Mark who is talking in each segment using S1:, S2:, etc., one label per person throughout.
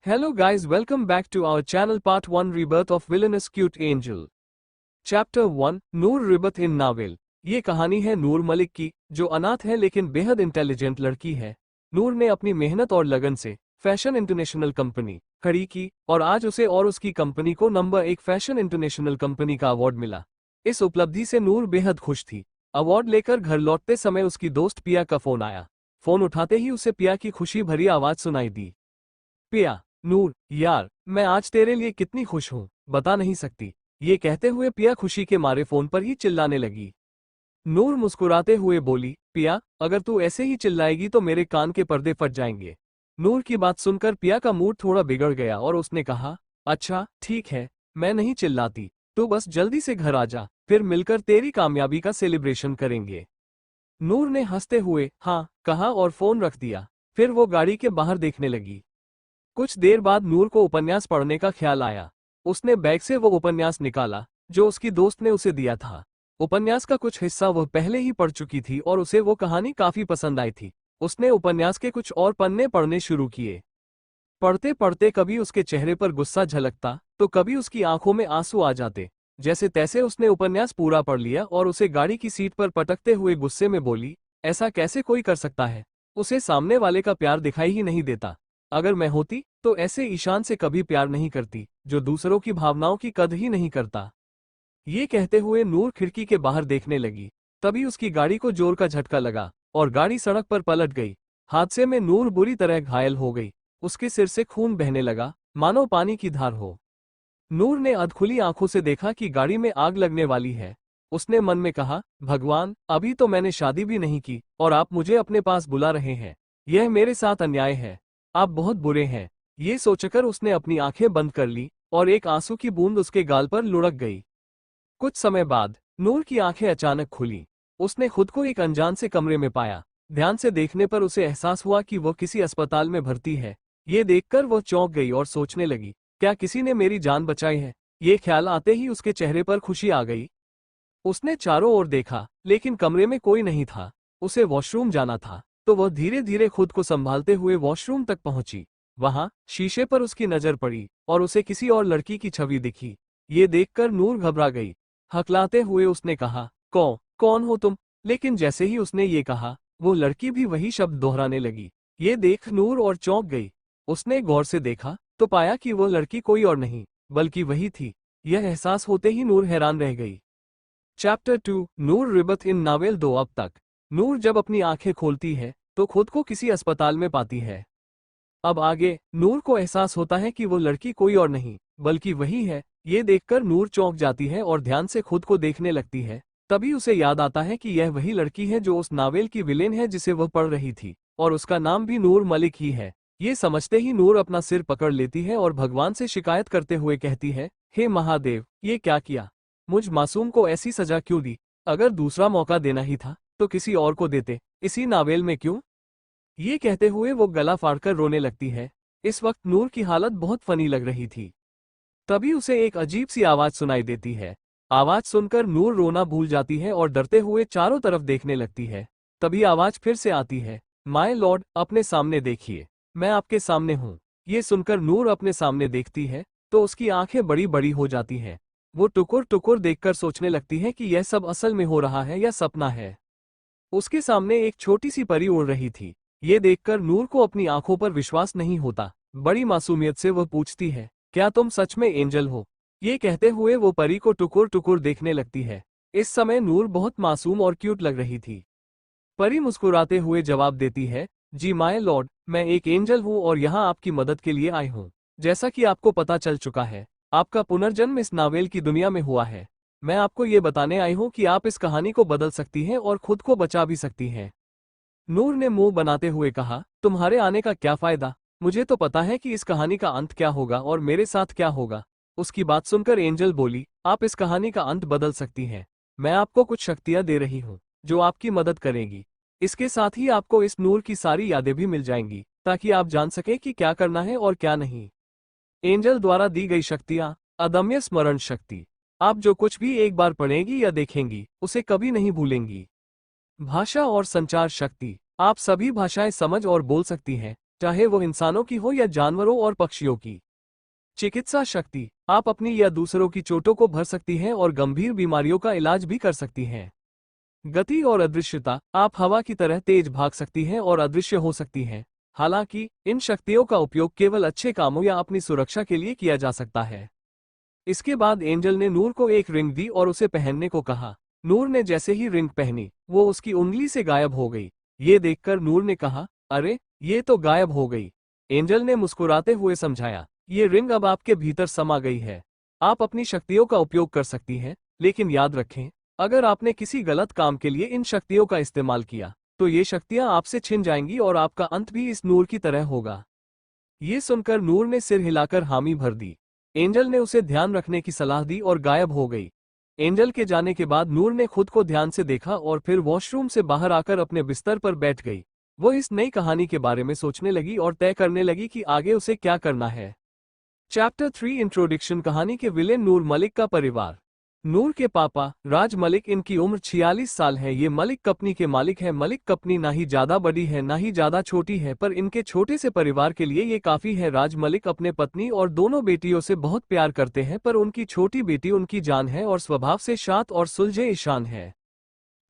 S1: Hello guys, welcome back to our channel part 1 Rebirth of Villainous Cute Angel. Chapter 1 Noor रिबथ in novel. ये कहानी है नूर मलिक की, जो अनाथ है लेकिन बेहद इंटेलिजेंट लड़की है। नूर ने अपनी मेहनत और लगन से फैशन इंटरनेशनल कंपनी खड़ी की और आज उसे और उसकी कंपनी को नंबर 1 फैशन इंटरनेशनल कंपनी का अवार्ड मिला। इस उपलब्धि से नूर बेहद खुश थी। अवार्ड लेकर घर लौटते समय उसकी दोस्त पिया का फोन आया। फोन उठाते ही उसे पिया की खुशी भरी आवाज सुनाई दी। पिया, नूर, यार, मैं आज तेरे लिए कितनी खुश हूँ, बता नहीं सकती। ये कहते हुए पिया खुशी के मारे फोन पर ही चिल्लाने लगी। नूर मुस्कुराते हुए बोली, पिया, अगर तू ऐसे ही चिल्लाएगी तो मेरे कान के पर्दे फट जाएंगे। नूर की बात सुनकर पिया का मूड थोड़ा बिगड़ गया और उसने कहा, अच्छा ठीक है, मैं नहीं चिल्लाती, तू बस जल्दी से घर आ जा, फिर मिलकर तेरी कामयाबी का सेलिब्रेशन करेंगे। नूर ने हंसते हुए हाँ कहा और फोन रख दिया। फिर वो गाड़ी के बाहर देखने लगी। कुछ देर बाद नूर को उपन्यास पढ़ने का ख्याल आया। उसने बैग से वो उपन्यास निकाला जो उसकी दोस्त ने उसे दिया था। उपन्यास का कुछ हिस्सा वह पहले ही पढ़ चुकी थी और उसे वो कहानी काफी पसंद आई थी। उसने उपन्यास के कुछ और पन्ने पढ़ने शुरू किए। पढ़ते पढ़ते कभी उसके चेहरे पर गुस्सा झलकता तो कभी उसकी आंखों में आंसू आ जाते। जैसे तैसे उसने उपन्यास पूरा पढ़ लिया और उसे गाड़ी की सीट पर पटकते हुए गुस्से में बोली, ऐसा कैसे कोई कर सकता है? उसे सामने वाले का प्यार दिखाई ही नहीं देता। अगर मैं होती तो ऐसे ईशान से कभी प्यार नहीं करती, जो दूसरों की भावनाओं की कद्र ही नहीं करता। ये कहते हुए नूर खिड़की के बाहर देखने लगी। तभी उसकी गाड़ी को जोर का झटका लगा और गाड़ी सड़क पर पलट गई। हादसे में नूर बुरी तरह घायल हो गई। उसके सिर से खून बहने लगा, मानो पानी की धार हो। नूर ने अधखुली आंखों से देखा कि गाड़ी में आग लगने वाली है। उसने मन में कहा, भगवान, अभी तो मैंने शादी भी नहीं की और आप मुझे अपने पास बुला रहे हैं। यह मेरे साथ अन्याय है। आप बहुत बुरे हैं। ये सोचकर उसने अपनी आंखें बंद कर ली और एक आंसू की बूंद उसके गाल पर लुढ़क गई। कुछ समय बाद नूर की आंखें अचानक खुली। उसने खुद को एक अनजान से कमरे में पाया। ध्यान से देखने पर उसे एहसास हुआ कि वह किसी अस्पताल में भर्ती है। ये देखकर वह चौंक गई और सोचने लगी, क्या किसी ने मेरी जान बचाई है? ये ख्याल आते ही उसके चेहरे पर खुशी आ गई। उसने चारों ओर देखा, लेकिन कमरे में कोई नहीं था। उसे वॉशरूम जाना था, तो वह धीरे धीरे खुद को संभालते हुए वॉशरूम तक पहुंची। वहां शीशे पर उसकी नजर पड़ी और उसे किसी और लड़की की छवि दिखी। ये देखकर नूर घबरा गई। हकलाते हुए उसने कहा, कौन हो तुम? लेकिन जैसे ही उसने ये कहा, वो लड़की भी वही शब्द दोहराने लगी। ये देख नूर और चौंक गई। उसने गौर से देखा तो पाया कि वो लड़की कोई और नहीं, बल्कि वही थी। यह एहसास होते ही नूर हैरान रह गई। चैप्टर 2 नूर रिबथ इन नावेल 2 अब तक। नूर जब अपनी आंखें खोलती है तो खुद को किसी अस्पताल में पाती है। अब आगे नूर को एहसास होता है कि वो लड़की कोई और नहीं, बल्कि वही है। ये देखकर नूर चौंक जाती है और ध्यान से खुद को देखने लगती है। तभी उसे याद आता है कि यह वही लड़की है जो उस नावेल की विलेन है जिसे वह पढ़ रही थी, और उसका नाम भी नूर मलिक ही है। ये समझते ही नूर अपना सिर पकड़ लेती है और भगवान से शिकायत करते हुए कहती है, हे महादेव, ये क्या किया? मुझ मासूम को ऐसी सजा क्यों दी? अगर दूसरा मौका देना ही था तो किसी और को देते, इसी नावेल में क्यों? ये कहते हुए वो गला फाड़कर रोने लगती है। इस वक्त नूर की हालत बहुत फनी लग रही थी। तभी उसे एक अजीब सी आवाज सुनाई देती है। आवाज सुनकर नूर रोना भूल जाती है और डरते हुए चारों तरफ देखने लगती है। तभी आवाज फिर से आती है, माय लॉर्ड, अपने सामने देखिए, मैं आपके सामने हूँ। ये सुनकर नूर अपने सामने देखती है तो उसकी आंखें बड़ी बड़ी हो जाती हैं। वो टुकुर टुकुर देखकर सोचने लगती है कि यह सब असल में हो रहा है या सपना है। उसके सामने एक छोटी सी परी उड़ रही थी। ये देखकर नूर को अपनी आंखों पर विश्वास नहीं होता। बड़ी मासूमियत से वह पूछती है, क्या तुम सच में एंजल हो? ये कहते हुए वो परी को टुकुर टुकुर देखने लगती है। इस समय नूर बहुत मासूम और क्यूट लग रही थी। परी मुस्कुराते हुए जवाब देती है, जी माय लॉर्ड, मैं एक एंजल हूँ और यहाँ आपकी मदद के लिए आई हूँ। जैसा कि आपको पता चल चुका है, आपका पुनर्जन्म इस नावेल की दुनिया में हुआ है। मैं आपको ये बताने आई हूँ कि आप इस कहानी को बदल सकती हैं और खुद को बचा भी सकती हैं। नूर ने मुंह बनाते हुए कहा, तुम्हारे आने का क्या फायदा? मुझे तो पता है कि इस कहानी का अंत क्या होगा और मेरे साथ क्या होगा। उसकी बात सुनकर एंजल बोली, आप इस कहानी का अंत बदल सकती हैं। मैं आपको कुछ शक्तियां दे रही हूँ जो आपकी मदद करेगी। इसके साथ ही आपको इस नूर की सारी यादें भी मिल जाएंगी, ताकि आप जान सकें कि क्या करना है और क्या नहीं। एंजल द्वारा दी गई शक्तियां, अदम्य स्मरण शक्ति। आप जो कुछ भी एक बार पढ़ेंगी या देखेंगी, उसे कभी नहीं भूलेंगी। भाषा और संचार शक्ति, आप सभी भाषाएं समझ और बोल सकती हैं। चाहे वो इंसानों की हो या जानवरों और पक्षियों की। चिकित्सा शक्ति, आप अपनी या दूसरों की चोटों को भर सकती हैं और गंभीर बीमारियों का इलाज भी कर सकती हैं। गति और अदृश्यता, आप हवा की तरह तेज भाग सकती हैं और अदृश्य हो सकती हैं। हालांकि इन शक्तियों का उपयोग केवल अच्छे कामों या अपनी सुरक्षा के लिए किया जा सकता है। इसके बाद एंजल ने नूर को एक रिंग दी और उसे पहनने को कहा। नूर ने जैसे ही रिंग पहनी, वो उसकी उंगली से गायब हो गई। ये देखकर नूर ने कहा, अरे, ये तो गायब हो गई। एंजल ने मुस्कुराते हुए समझाया, ये रिंग अब आपके भीतर समा गई है। आप अपनी शक्तियों का उपयोग कर सकती हैं, लेकिन याद रखें, अगर आपने किसी गलत काम के लिए इन शक्तियों का इस्तेमाल किया, तो ये शक्तियां आपसे छिन जाएंगी और आपका अंत भी इस नूर की तरह होगा। ये सुनकर नूर ने सिर हिलाकर हामी भर दी। एंजल ने उसे ध्यान रखने की सलाह दी और गायब हो गई। एंजल के जाने के बाद नूर ने खुद को ध्यान से देखा और फिर वॉशरूम से बाहर आकर अपने बिस्तर पर बैठ गई। वो इस नई कहानी के बारे में सोचने लगी और तय करने लगी कि आगे उसे क्या करना है। Chapter 3 introduction. कहानी के विलेन नूर मलिक का परिवार। नूर के पापा राज मलिक, इनकी उम्र 46 साल है। ये मलिक कंपनी के मालिक हैं। मलिक कंपनी ना ही ज्यादा बड़ी है ना ही ज्यादा छोटी है, पर इनके छोटे से परिवार के लिए ये काफी है। राज मलिक अपने पत्नी और दोनों बेटियों से बहुत प्यार करते हैं, पर उनकी छोटी बेटी उनकी जान है और स्वभाव से शांत और सुलझे ईशान है।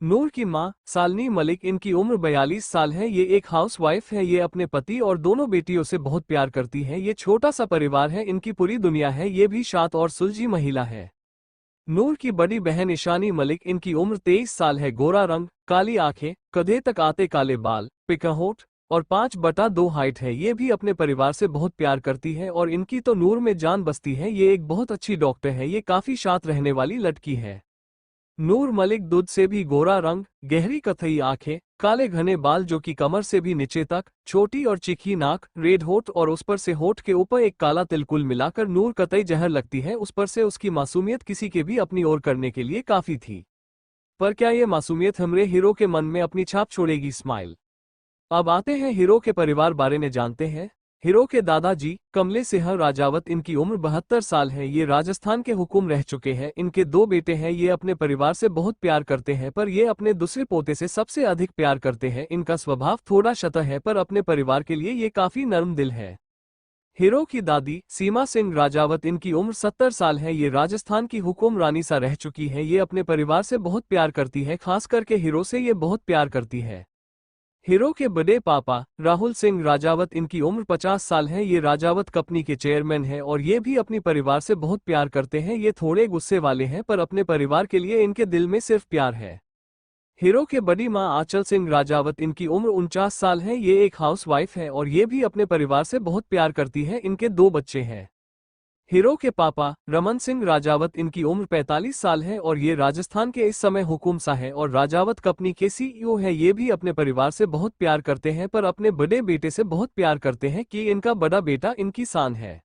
S1: नूर की मां सालनी मलिक, इनकी उम्र 42 साल है। ये एक हाउसवाइफ है। ये अपने पति और दोनों बेटियों से बहुत प्यार करती है। ये छोटा सा परिवार है, इनकी पूरी दुनिया है। ये भी शांत और सुलझी महिला है। नूर की बड़ी बहन ईशानी मलिक, इनकी उम्र 23 साल है। गोरा रंग, काली आंखें, कंधे तक आते काले बाल, पिका होठ और 5/2 हाइट है। ये भी अपने परिवार से बहुत प्यार करती है और इनकी तो नूर में जान बसती है। ये एक बहुत अच्छी डॉक्टर है। ये काफी शांत रहने वाली लड़की है। नूर मलिक दूध से भी गोरा रंग, गहरी कथई आंखें, काले घने बाल जो कि कमर से भी नीचे तक, छोटी और चिखी नाक, रेड होठ और उस पर से होठ के ऊपर एक काला तिल, कुल मिलाकर नूर कतई जहर लगती है। उस पर से उसकी मासूमियत किसी के भी अपनी ओर करने के लिए काफी थी। पर क्या ये मासूमियत हमरे हीरो के मन में अपनी छाप छोड़ेगी? स्माइल। अब आते हैं हीरो के परिवार बारे में जानते हैं। हीरो के दादाजी कमले सिंह राजावत, इनकी उम्र 72 साल है। ये राजस्थान के हुकुम रह चुके हैं। इनके 2 बेटे हैं। ये अपने परिवार से बहुत प्यार करते हैं, पर ये अपने दूसरे पोते से सबसे अधिक प्यार करते हैं। इनका स्वभाव थोड़ा शत है, पर अपने परिवार के लिए ये काफी नर्म दिल है। हीरो की दादी सीमा सिंह राजावत, इनकी उम्र 70 साल है। ये राजस्थान की हुक्मरानी सा रह चुकी है। ये अपने परिवार से बहुत प्यार करती है, खास करके हीरो से ये बहुत प्यार करती है। हीरो के बड़े पापा राहुल सिंह राजावत, इनकी उम्र 50 साल है। ये राजावत कंपनी के चेयरमैन हैं और ये भी अपने परिवार से बहुत प्यार करते हैं। ये थोड़े गुस्से वाले हैं, पर अपने परिवार के लिए इनके दिल में सिर्फ प्यार है। हीरो के बड़ी मां आंचल सिंह राजावत, इनकी उम्र 49 साल है। ये एक हाउसवाइफ है और ये भी अपने परिवार से बहुत प्यार करती है। इनके 2 बच्चे हैं। हीरो के पापा रमन सिंह राजावत, इनकी उम्र 45 साल है और ये राजस्थान के इस समय हुकुमशाह है और राजावत कंपनी के सीईओ है। ये भी अपने परिवार से बहुत प्यार करते हैं, पर अपने बड़े बेटे से बहुत प्यार करते हैं कि इनका बड़ा बेटा इनकी शान है।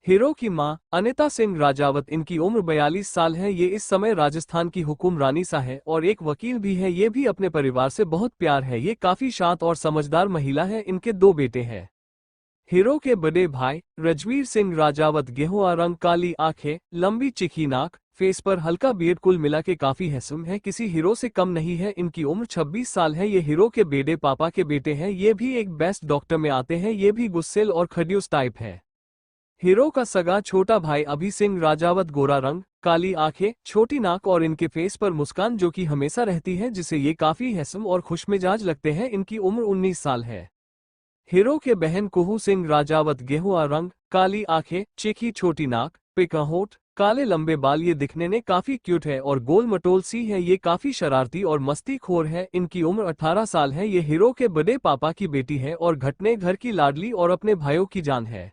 S1: हीरो की मां अनिता सिंह राजावत, इनकी उम्र 42 साल है। ये इस समय राजस्थान की हुकुमरानी सा है और एक वकील भी है। ये भी अपने परिवार से बहुत प्यार है। ये काफी शांत और समझदार महिला है। इनके 2 बेटे हैं। हीरो के बड़े भाई रजवीर सिंह राजावत, गेहुआ रंग, काली आंखें, लंबी चिखी नाक, फेस पर हल्का बियर्ड, कुल मिला के काफी हैंडसम है। किसी हीरो से कम नहीं है। इनकी उम्र 26 साल है। ये हीरो के बेटे पापा के बेटे हैं। ये भी एक बेस्ट डॉक्टर में आते हैं। ये भी गुस्सेल और खड़ूस टाइप है। हीरो का सगा छोटा भाई अभी सिंह राजावत, गोरा रंग, काली आंखें, छोटी नाक और इनके फेस पर मुस्कान जो कि हमेशा रहती है, जिसे ये काफी हैंडसम और खुशमिजाज लगते हैं। इनकी उम्र 19 साल है। हीरो के बहन कुहू सिंह राजावत, गेहुआ रंग, काली आंखें, चिखी छोटी नाक, पिका होठ, काले लंबे बाल। ये दिखने में काफी क्यूट है और गोल मटोल सी है। ये काफी शरारती और मस्तीखोर है। इनकी उम्र 18 साल है। ये हीरो के बड़े पापा की बेटी है और घटने घर की लाडली और अपने भाइयों की जान है।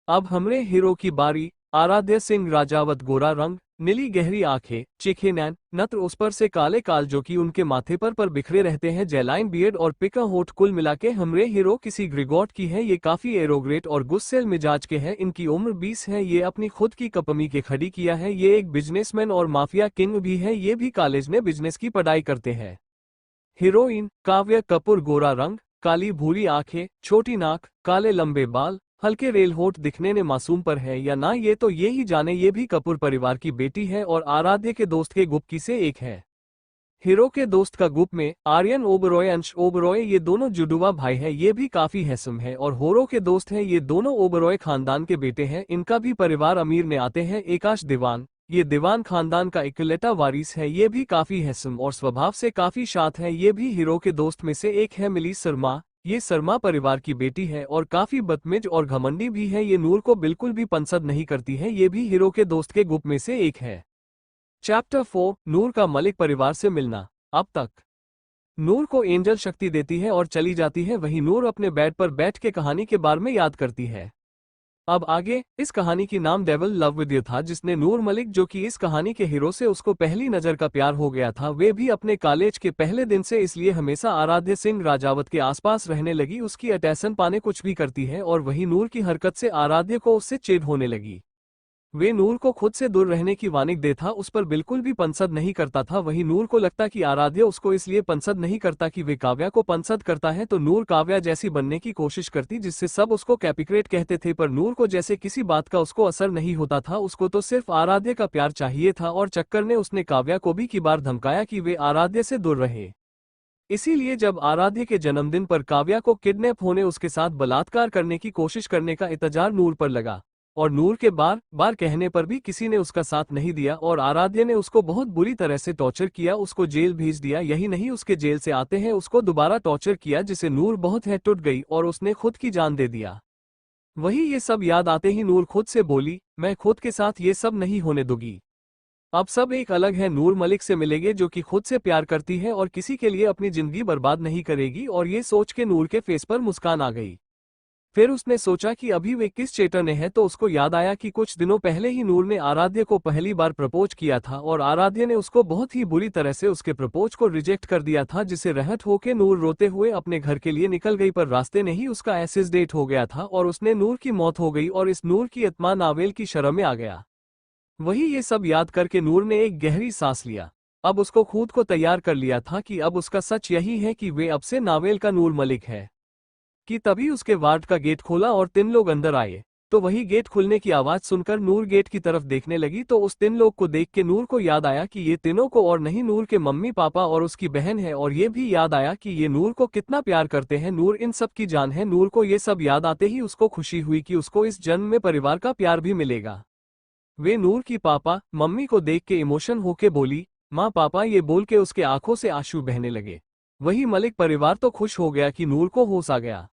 S1: अब हमरे हीरो की बारी। आराध्य सिंह राजावत, गोरा रंग, नीली गहरी आंखें, चिखे नैन, नत्र उस पर से काले काल जो कि उनके माथे पर बिखरे रहते हैं, जेलाइन बियर्ड और पिका होठ। कुल मिला के हमरे हीरो किसी ग्रिगॉट की है। ये काफी एरोग्रेट और गुस्सेल मिजाज के हैं। इनकी उम्र 20 है। ये अपनी खुद की कंपनी के खड़ी किया है। ये एक बिजनेसमैन और माफिया किंग भी है। ये भी कॉलेज में बिजनेस की पढ़ाई करते हैं। हीरोइन काव्या कपूर, गोरा रंग, काली भूरी आंखें, छोटी नाक, काले लंबे बाल, हल्के रेल होठ। दिखने में मासूम पर है या ना ये तो ये ही जाने। ये भी कपूर परिवार की बेटी है और आराध्य के दोस्त के गुप्की से एक है। हीरो के दोस्त का ग्रुप में आर्यन ओबरॉय, अंश ओबरॉय, ये दोनों जुड़वा भाई हैं। ये भी काफी हैंडसम है और होरो के दोस्त हैं। ये दोनों ओबरॉय खानदान के बेटे हैं। इनका भी परिवार अमीर ने आते हैं। आकाश दीवान, ये दीवान खानदान का इकलौता वारिस है। ये भी काफी हैंडसम और स्वभाव से काफी शांत है। ये भी हीरो के दोस्त में से एक है। मिली शर्मा, ये शर्मा परिवार की बेटी है और काफी बदतमीज और घमंडी भी है। ये नूर को बिल्कुल भी पसंद नहीं करती है। ये भी हीरो के दोस्त के ग्रुप में से एक है। चैप्टर 4, नूर का मलिक परिवार से मिलना। अब तक नूर को एंजल शक्ति देती है और चली जाती है। वहीं नूर अपने बेड पर बैठ के कहानी के बारे में याद करती है। अब आगे इस कहानी की नाम डेविल लव विद यू था, जिसने नूर मलिक, जो कि इस कहानी के हीरो से उसको पहली नजर का प्यार हो गया था, वे भी अपने कॉलेज के पहले दिन से, इसलिए हमेशा आराध्य सिंह राजावत के आसपास रहने लगी। उसकी अटेंशन पाने कुछ भी करती है और वही नूर की हरकत से आराध्य को उससे चिढ़ होने लगी। वे नूर को खुद से दूर रहने की वानिक दे था, उस पर बिल्कुल भी पसंद नहीं करता था। वहीं नूर को लगता कि आराध्य उसको इसलिए पसंद नहीं करता कि वे काव्या को पसंद करता है, तो नूर काव्या जैसी बनने की कोशिश करती, जिससे सब उसको कैपिक्रेट कहते थे। पर नूर को जैसे किसी बात का उसको असर नहीं होता था। उसको तो सिर्फ आराध्य का प्यार चाहिए था और चक्कर ने उसने काव्या को भी की बार धमकाया कि वे आराध्य से दूर रहे। इसीलिए जब आराध्य के जन्मदिन पर काव्या को किडनैप होने उसके साथ बलात्कार करने की कोशिश करने का इंतजार नूर पर लगा और नूर के बार बार कहने पर भी किसी ने उसका साथ नहीं दिया और आराध्य ने उसको बहुत बुरी तरह से टॉर्चर किया, उसको जेल भेज दिया। यही नहीं, उसके जेल से आते हैं उसको दोबारा टॉर्चर किया, जिसे नूर बहुत है टूट गई और उसने खुद की जान दे दिया। वही ये सब याद आते ही नूर खुद से बोली, मैं खुद के साथ ये सब नहीं होने दूंगी। अब सब एक अलग है। नूर मलिक से मिलेंगे जो कि खुद से प्यार करती है और किसी के लिए अपनी जिंदगी बर्बाद नहीं करेगी। और ये सोच के नूर के फेस पर मुस्कान आ गई। फिर उसने सोचा कि अभी वे किस चेतने हैं, तो उसको याद आया कि कुछ दिनों पहले ही नूर ने आराध्य को पहली बार प्रपोज किया था और आराध्य ने उसको बहुत ही बुरी तरह से उसके प्रपोज को रिजेक्ट कर दिया था, जिसे रहत होके नूर रोते हुए अपने घर के लिए निकल गई। पर रास्ते में ही उसका एक्सीडेंट हो गया था और उसने नूर की मौत हो गई और इस नूर की आत्मा नावेल की शरण में आ गया। वही ये सब याद करके नूर ने एक गहरी सांस लिया। अब उसको खुद को तैयार कर लिया था कि अब उसका सच यही है कि वे अब से नावेल का नूर मलिक है। कि तभी उसके वार्ड का गेट खोला और 3 लोग अंदर आए। तो वही गेट खुलने की आवाज सुनकर नूर गेट की तरफ देखने लगी, तो उस 3 लोग को देख के नूर को याद आया कि ये तीनों को और नहीं, नूर के मम्मी पापा और उसकी बहन है। और ये भी याद आया कि ये नूर को कितना प्यार करते हैं, नूर इन सब की जान है। नूर को ये सब याद आते ही उसको खुशी हुई कि उसको इस जन्म में परिवार का प्यार भी मिलेगा। वे नूर की पापा मम्मी को देख के इमोशन होके बोली, माँ पापा, ये बोल के उसके आंखों से आंसू बहने लगे। वही मलिक परिवार तो खुश हो गया कि नूर को होश आ गया।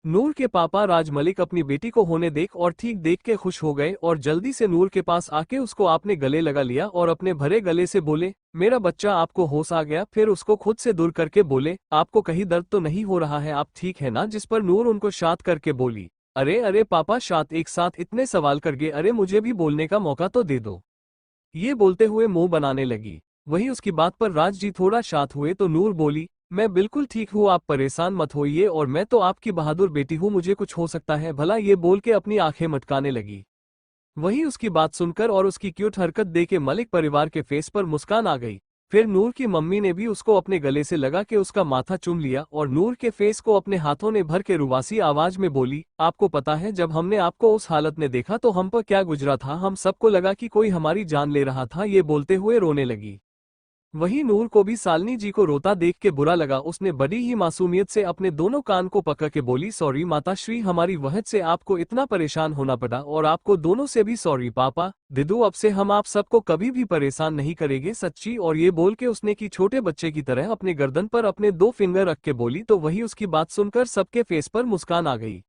S1: नूर के पापा राज मलिक अपनी बेटी को होने देख और ठीक देख के खुश हो गए और जल्दी से नूर के पास आके उसको आपने गले लगा लिया और अपने भरे गले से बोले, मेरा बच्चा, आपको होश आ गया। फिर उसको खुद से दूर करके बोले, आपको कहीं दर्द तो नहीं हो रहा है, आप ठीक है ना? जिस पर नूर उनको शांत करके बोली, अरे अरे पापा, शांत, एक साथ इतने सवाल कर गए, अरे मुझे भी बोलने का मौका तो दे दो। ये बोलते हुए मुंह बनाने लगी। वही उसकी बात पर राज जी थोड़ा शांत हुए तो नूर बोली, मैं बिल्कुल ठीक हूँ, आप परेशान मत होइए और मैं तो आपकी बहादुर बेटी हूँ, मुझे कुछ हो सकता है भला, ये बोल के अपनी आंखें मटकाने लगी। वही उसकी बात सुनकर और उसकी क्यूट हरकत देख के मलिक परिवार के फेस पर मुस्कान आ गई। फिर नूर की मम्मी ने भी उसको अपने गले से लगा के उसका माथा चूम लिया और नूर के फेस को अपने हाथों ने भर के रुवासी आवाज में बोली, आपको पता है जब हमने आपको उस हालत में देखा तो हम पर क्या गुजरा था, हम सबको लगा कि कोई हमारी जान ले रहा था। ये बोलते हुए रोने लगी। वही नूर को भी सालनी जी को रोता देख के बुरा लगा। उसने बड़ी ही मासूमियत से अपने दोनों कान को पकड़ के बोली, सॉरी माताश्री, हमारी वजह से आपको इतना परेशान होना पड़ा और आपको दोनों से भी सॉरी पापा दिदू, अब से हम आप सबको कभी भी परेशान नहीं करेंगे, सच्ची। और ये बोल के उसने की छोटे बच्चे की तरह अपने गर्दन पर अपने 2 फिंगर रख के बोली। तो वही उसकी बात सुनकर सबके फेस पर मुस्कान आ गई।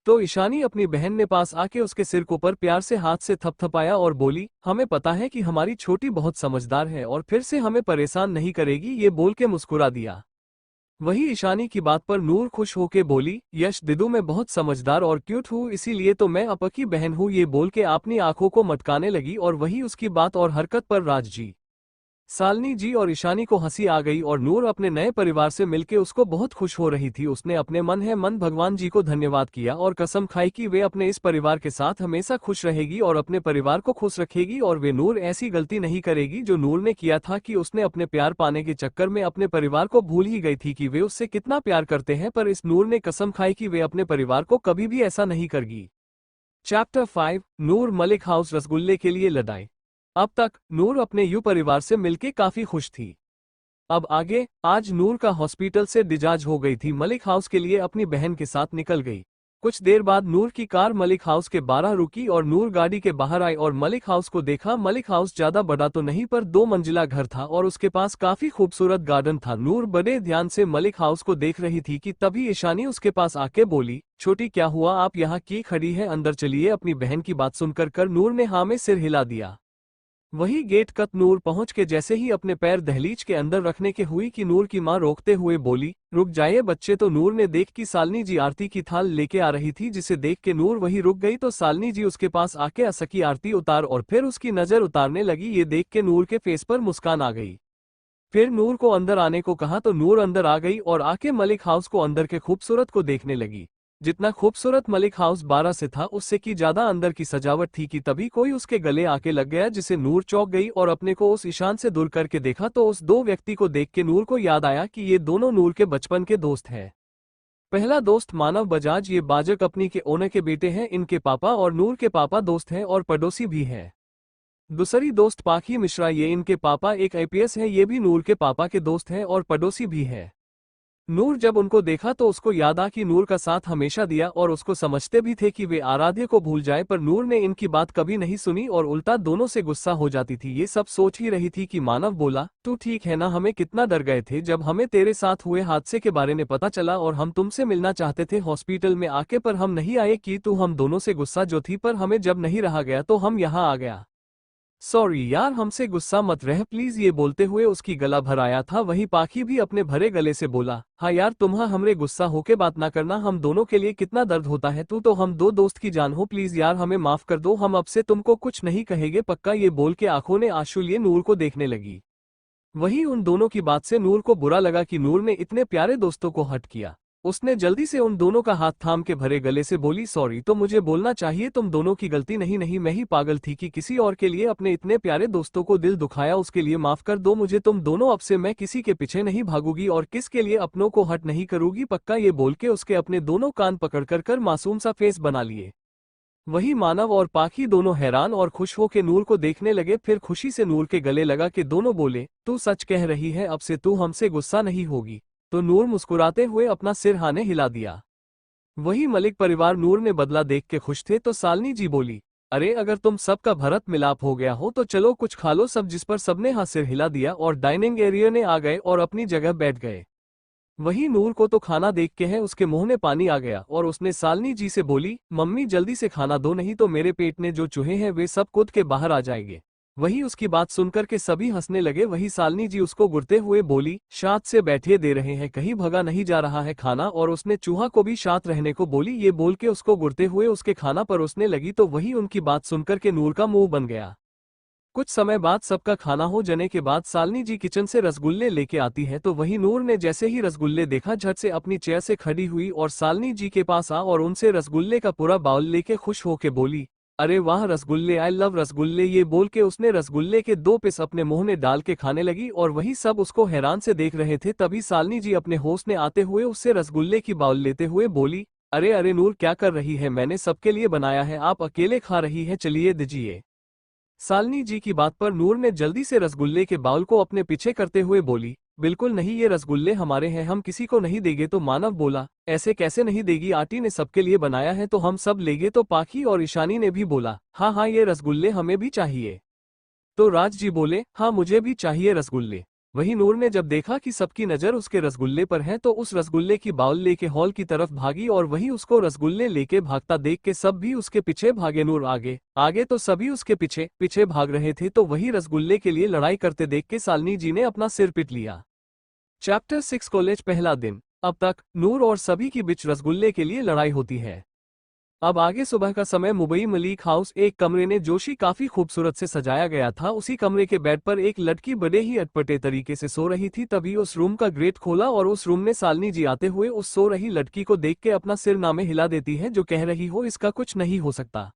S1: तो ईशानी अपनी बहन ने पास आके उसके सिर को पर प्यार से हाथ से थपथपाया और बोली, हमें पता है कि हमारी छोटी बहुत समझदार है और फिर से हमें परेशान नहीं करेगी। ये बोल के मुस्कुरा दिया। वही ईशानी की बात पर नूर खुश होके बोली, यश दिदू, मैं बहुत समझदार और क्यूट हूँ, इसीलिए तो मैं आपकी बहन हूँ। ये बोल के अपनी आंखों को मटकाने लगी और वही उसकी बात और हरकत पर राज जी, सालनी जी और ईशानी को हंसी आ गई और नूर अपने नए परिवार से मिलके उसको बहुत खुश हो रही थी। उसने अपने मन है मन भगवान जी को धन्यवाद किया और कसम खाई कि वे अपने इस परिवार के साथ हमेशा खुश रहेगी और अपने परिवार को खुश रखेगी और वे नूर ऐसी गलती नहीं करेगी जो नूर ने किया था कि उसने अपने प्यार पाने के चक्कर में अपने परिवार को भूल ही गई थी कि वे उससे कितना प्यार करते हैं। पर इस नूर ने कसम खाई कि वे अपने परिवार को कभी भी ऐसा नहीं करेगी। चैप्टर 5, नूर मलिक हाउस रसगुल्ले के लिए लड़ाई। अब तक नूर अपने यू परिवार से मिलके काफी खुश थी। अब आगे, आज नूर का हॉस्पिटल से डिस्चार्ज हो गई थी, मलिक हाउस के लिए अपनी बहन के साथ निकल गई। कुछ देर बाद नूर की कार मलिक हाउस के 12 रुकी और नूर गाड़ी के बाहर आई और मलिक हाउस को देखा। मलिक हाउस ज्यादा बड़ा तो नहीं पर 2 मंजिला घर था और उसके पास काफी खूबसूरत गार्डन था। नूर बड़े ध्यान से मलिक हाउस को देख रही थी कि तभी ईशानी उसके पास आके बोली, छोटी क्या हुआ, आप यहाँ की खड़ी है, अंदर चलिए। अपनी बहन की बात सुनकर नूर ने हाँ में सिर हिला दिया। वही गेट कत नूर पहुंच के जैसे ही अपने पैर दहलीज के अंदर रखने के हुई कि नूर की मां रोकते हुए बोली, रुक जाइए बच्चे। तो नूर ने देख कि सालनी जी आरती की थाल लेके आ रही थी, जिसे देख के नूर वही रुक गई। तो सालनी जी उसके पास आके असकी आरती उतार और फिर उसकी नजर उतारने लगी। ये देख के नूर के फेस पर मुस्कान आ गई। फिर नूर को अंदर आने को कहा तो नूर अंदर आ गई और आके मलिक हाउस को अंदर के खूबसूरत को देखने लगी। जितना खूबसूरत मलिक हाउस 12 से था उससे की ज्यादा अंदर की सजावट थी कि तभी कोई उसके गले आके लग गया, जिसे नूर चौंक गई और अपने को उस ईशान से दूर करके देखा तो उस 2 व्यक्ति को देख के नूर को याद आया कि ये दोनों नूर के बचपन के दोस्त हैं। पहला दोस्त मानव बजाज, ये बाजर कंपनी के ओनर के बेटे हैं, इनके पापा और नूर के पापा दोस्त हैं और पड़ोसी भी हैं। दूसरी दोस्त पाखी मिश्रा, ये इनके पापा एक आईपीएस है, ये भी नूर के पापा के दोस्त हैं और पड़ोसी भी है। नूर जब उनको देखा तो उसको याद आ कि नूर का साथ हमेशा दिया और उसको समझते भी थे कि वे आराध्य को भूल जाए, पर नूर ने इनकी बात कभी नहीं सुनी और उल्टा दोनों से गुस्सा हो जाती थी। ये सब सोच ही रही थी कि मानव बोला, तू ठीक है ना, हमें कितना डर गए थे जब हमें तेरे साथ हुए हादसे के बारे में पता चला और हम तुमसे मिलना चाहते थे हॉस्पिटल में आके, पर हम नहीं आए कि तू हम दोनों से गुस्सा जो थी, पर हमें जब नहीं रहा गया तो हम यहाँ आ गया। सॉरी यार, हमसे गुस्सा मत रह प्लीज। ये बोलते हुए उसकी गला भर आया था। वही पाखी भी अपने भरे गले से बोला, हाँ यार तुम्हा हमरे गुस्सा होके बात ना करना, हम दोनों के लिए कितना दर्द होता है, तू तो हम 2 दोस्त की जान हो, प्लीज यार हमें माफ कर दो, हम अब से तुमको कुछ नहीं कहेंगे पक्का। ये बोल के आंखों ने आंसू लिए नूर को देखने लगी। वही उन दोनों की बात से नूर को बुरा लगा कि नूर ने इतने प्यारे दोस्तों को हर्ट किया। उसने जल्दी से उन दोनों का हाथ थाम के भरे गले से बोली, सॉरी, तो मुझे बोलना चाहिए, तुम दोनों की गलती नहीं, नहीं मैं ही पागल थी कि किसी और के लिए अपने इतने प्यारे दोस्तों को दिल दुखाया, उसके लिए माफ कर दो मुझे तुम दोनों, अब से मैं किसी के पीछे नहीं भागूंगी और किसके लिए अपनों को हर्ट नहीं करूंगी पक्का। ये बोल के उसके अपने दोनों कान पकड़ कर मासूम सा फेस बना लिए। वही मानव और पाखी दोनों हैरान और खुश होकर नूर को देखने लगे। फिर खुशी से नूर के गले लगा कि दोनों बोले, तू सच कह रही है, अब से तू हमसे गुस्सा नहीं होगी। तो नूर मुस्कुराते हुए अपना सिर हाँ ने हिला दिया। वही मलिक परिवार नूर ने बदला देख के खुश थे। तो सालनी जी बोली, अरे अगर तुम सबका भरत मिलाप हो गया हो तो चलो कुछ खा लो सब, जिस पर सबने हाँ सिर हिला दिया और डाइनिंग एरिया में आ गए और अपनी जगह बैठ गए। वही नूर को तो खाना देख के है उसके मुंह में पानी आ गया और उसने सालनी जी से बोली, मम्मी जल्दी से खाना दो, नहीं तो मेरे पेट में जो चूहे हैं वे सब कूद के बाहर आ जाएंगे। वही उसकी बात सुनकर के सभी हंसने लगे। वही सालनी जी उसको गुरते हुए बोली, शांत से बैठिए, दे रहे हैं, कहीं भगा नहीं जा रहा है खाना, और उसने चूहा को भी शांत रहने को बोली। ये बोल के उसको गुरते हुए उसके खाना परोसने लगी। तो वही उनकी बात सुनकर के नूर का मुंह बन गया। कुछ समय बाद सबका खाना हो जाने के बाद सालनी जी किचन से रसगुल्ले लेके आती है। तो वही नूर ने जैसे ही रसगुल्ले देखा झट से अपनी चेयर से खड़ी हुई और सालनी जी के पास आ और उनसे रसगुल्ले का पूरा बाउल लेके खुश होके बोली, अरे वाह रसगुल्ले, आई लव रसगुल्ले। ये बोल के उसने रसगुल्ले के 2 पीस अपने मुंह में डाल के खाने लगी और वही सब उसको हैरान से देख रहे थे। तभी सालनी जी अपने होश में आते हुए उससे रसगुल्ले की बाउल लेते हुए बोली, अरे अरे नूर क्या कर रही है, मैंने सबके लिए बनाया है, आप अकेले खा रही है, चलिए दीजिए। सालनी जी की बात पर नूर ने जल्दी से रसगुल्ले के बाउल को अपने पीछे करते हुए बोली, बिल्कुल नहीं, ये रसगुल्ले हमारे हैं, हम किसी को नहीं देंगे। तो मानव बोला, ऐसे कैसे नहीं देगी, आंटी ने सबके लिए बनाया है तो हम सब लेंगे। तो पाखी और ईशानी ने भी बोला, हाँ हाँ ये रसगुल्ले हमें भी चाहिए। तो राज जी बोले, हाँ मुझे भी चाहिए रसगुल्ले। वही नूर ने जब देखा कि सबकी नज़र उसके रसगुल्ले पर है तो उस रसगुल्ले की बाउल लेके हॉल की तरफ भागी और वही उसको रसगुल्ले लेके भागता देख के सब भी उसके पीछे भागे। नूर आगे आगे तो सभी उसके पीछे पीछे भाग रहे थे। तो वही रसगुल्ले के लिए लड़ाई करते देख के सालनी जी ने अपना सिर पीट लिया। चैप्टर 6 कॉलेज पहला दिन। अब तक नूर और सभी की बीच रसगुल्ले के लिए लड़ाई होती है। अब आगे सुबह का समय। मुंबई मलिक हाउस एक कमरे ने जोशी काफी खूबसूरत से सजाया गया था। उसी कमरे के बेड पर एक लड़की बड़े ही अटपटे तरीके से सो रही थी। तभी उस रूम का ग्रेट खोला और उस रूम में सालनी जी आते हुए उस सो रही लड़की को देख के अपना सिर नामे हिला देती है, जो कह रही हो इसका कुछ नहीं हो सकता।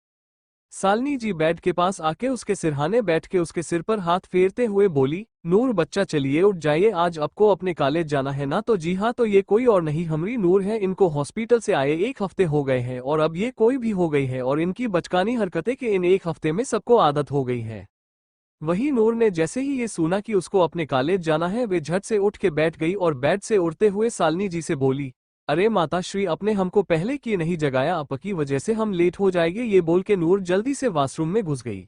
S1: सालनी जी बेड के पास आके उसके सिरहाने बैठ के उसके सिर पर हाथ फेरते हुए बोली, नूर बच्चा चलिए उठ जाइए, आज आपको अपने कॉलेज जाना है ना। तो जी हाँ, तो ये कोई और नहीं हमारी नूर है, इनको हॉस्पिटल से आए 1 हफ्ते हो गए हैं और अब ये कोई भी हो गई है और इनकी बचकानी हरकतें के इन 1 हफ्ते में सबको आदत हो गई है। वही नूर ने जैसे ही ये सुना कि उसको अपने कॉलेज जाना है, वे झट से उठ के बैठ गई और बेड से उड़ते हुए शालिनी जी से बोली, अरे माताश्री, आपने हमको पहले क्यों नहीं जगाया? आपकी वजह से हम लेट हो जाएंगे। ये बोल के नूर जल्दी से वॉशरूम में घुस गई।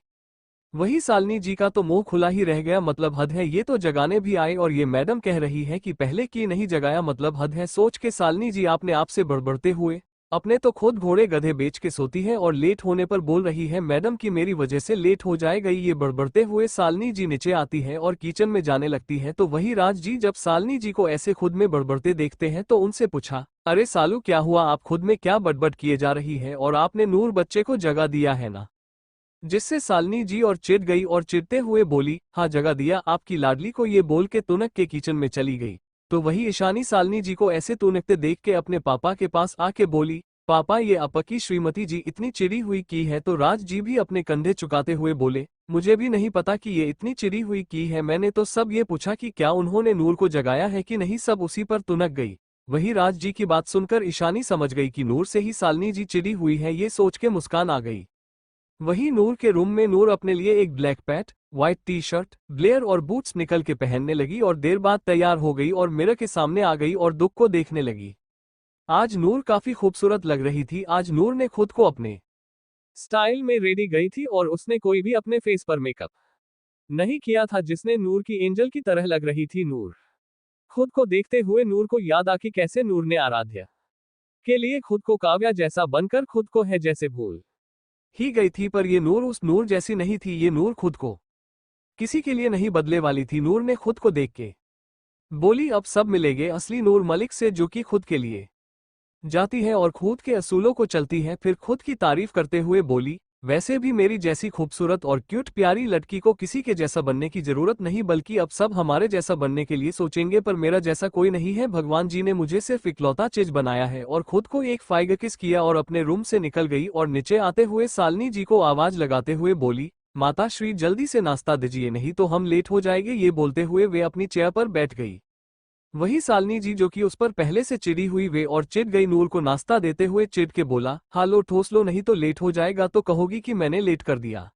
S1: वही शालिनी जी का तो मुंह खुला ही रह गया, मतलब हद है, ये तो जगाने भी आए और ये मैडम कह रही है कि पहले क्यों नहीं जगाया, मतलब हद है। सोच के शालिनी जी आपने आप से बड़बड़ते हुए, अपने तो खुद घोड़े गधे बेच के सोती है और लेट होने पर बोल रही है मैडम की मेरी वजह से लेट हो जाएगा। ये बड़बड़ते हुए शालिनी जी नीचे आती है और किचन में जाने लगती है। तो वही राज जी जब शालिनी जी को ऐसे खुद में बड़बड़ते देखते हैं तो उनसे पूछा, अरे सालू क्या हुआ, आप खुद में क्या बड़बड़ किए जा रही है और आपने नूर बच्चे को जगा दिया है ना? जिससे शालिनी जी और चिढ़ गई और चिढ़ते हुए बोली, हाँ जगा दिया आपकी लाडली को। ये बोल के तुनक के किचन में चली गई। तो वही ईशानी शालिनी जी को ऐसे तुनकते देख के अपने पापा के पास आके बोली, पापा ये आपकी श्रीमती जी इतनी चिड़ी हुई की है। तो राज जी भी अपने कंधे चुकाते हुए बोले, मुझे भी नहीं पता कि ये इतनी चिड़ी हुई की है, मैंने तो सब ये पूछा कि क्या उन्होंने नूर को जगाया है कि नहीं, सब उसी पर तुनक गई। वही राज जी की बात सुनकर ईशानी समझ गई कि नूर से ही शालिनी जी चिड़ी हुई है, ये सोच के मुस्कान आ गई। वहीं नूर के रूम में नूर अपने लिए एक black pant, white T shirt, Blair और बूट्स निकल के पहनने लगी और देर बाद तैयार हो गई और मिरर के सामने आ गई और दुख को देखने लगी। आज नूर काफी खूबसूरत लग रही थी। आज नूर ने खुद को अपने स्टाइल में रेडी गई थी और उसने कोई भी अपने फेस पर मेकअप नहीं किया था, जिसने नूर की एंजल की तरह लग रही थी। नूर खुद को देखते हुए नूर को याद आकी कैसे नूर ने आराध्या के लिए खुद को काव्या जैसा बनकर खुद को है जैसे भूल ही गई थी। पर ये नूर उस नूर जैसी नहीं थी। ये नूर खुद को किसी के लिए नहीं बदले वाली थी। नूर ने खुद को देख के बोली, अब सब मिलेंगे असली नूर मलिक से, जो कि खुद के लिए जाती है और खुद के असूलों को चलती है। फिर खुद की तारीफ करते हुए बोली, वैसे भी मेरी जैसी खूबसूरत और क्यूट प्यारी लड़की को किसी के जैसा बनने की जरूरत नहीं, बल्कि अब सब हमारे जैसा बनने के लिए सोचेंगे। पर मेरा जैसा कोई नहीं है, भगवान जी ने मुझे सिर्फ इकलौता चीज बनाया है। और खुद को एक फाइग किस किया और अपने रूम से निकल गई और नीचे आते हुए शालिनी जी को आवाज लगाते हुए बोली, माता श्री जल्दी से नाश्ता दीजिए, नहीं तो हम लेट हो जाएंगे। ये बोलते हुए वे अपनी चेयर पर बैठ गई। वही शालिनी जी जो कि उस पर पहले से चिड़ी हुई, वे और चिढ़ गई नूर को नाश्ता देते हुए चिढ़ के बोला, हालो ठोस लो, नहीं तो लेट हो जाएगा तो कहोगी कि मैंने लेट कर दिया।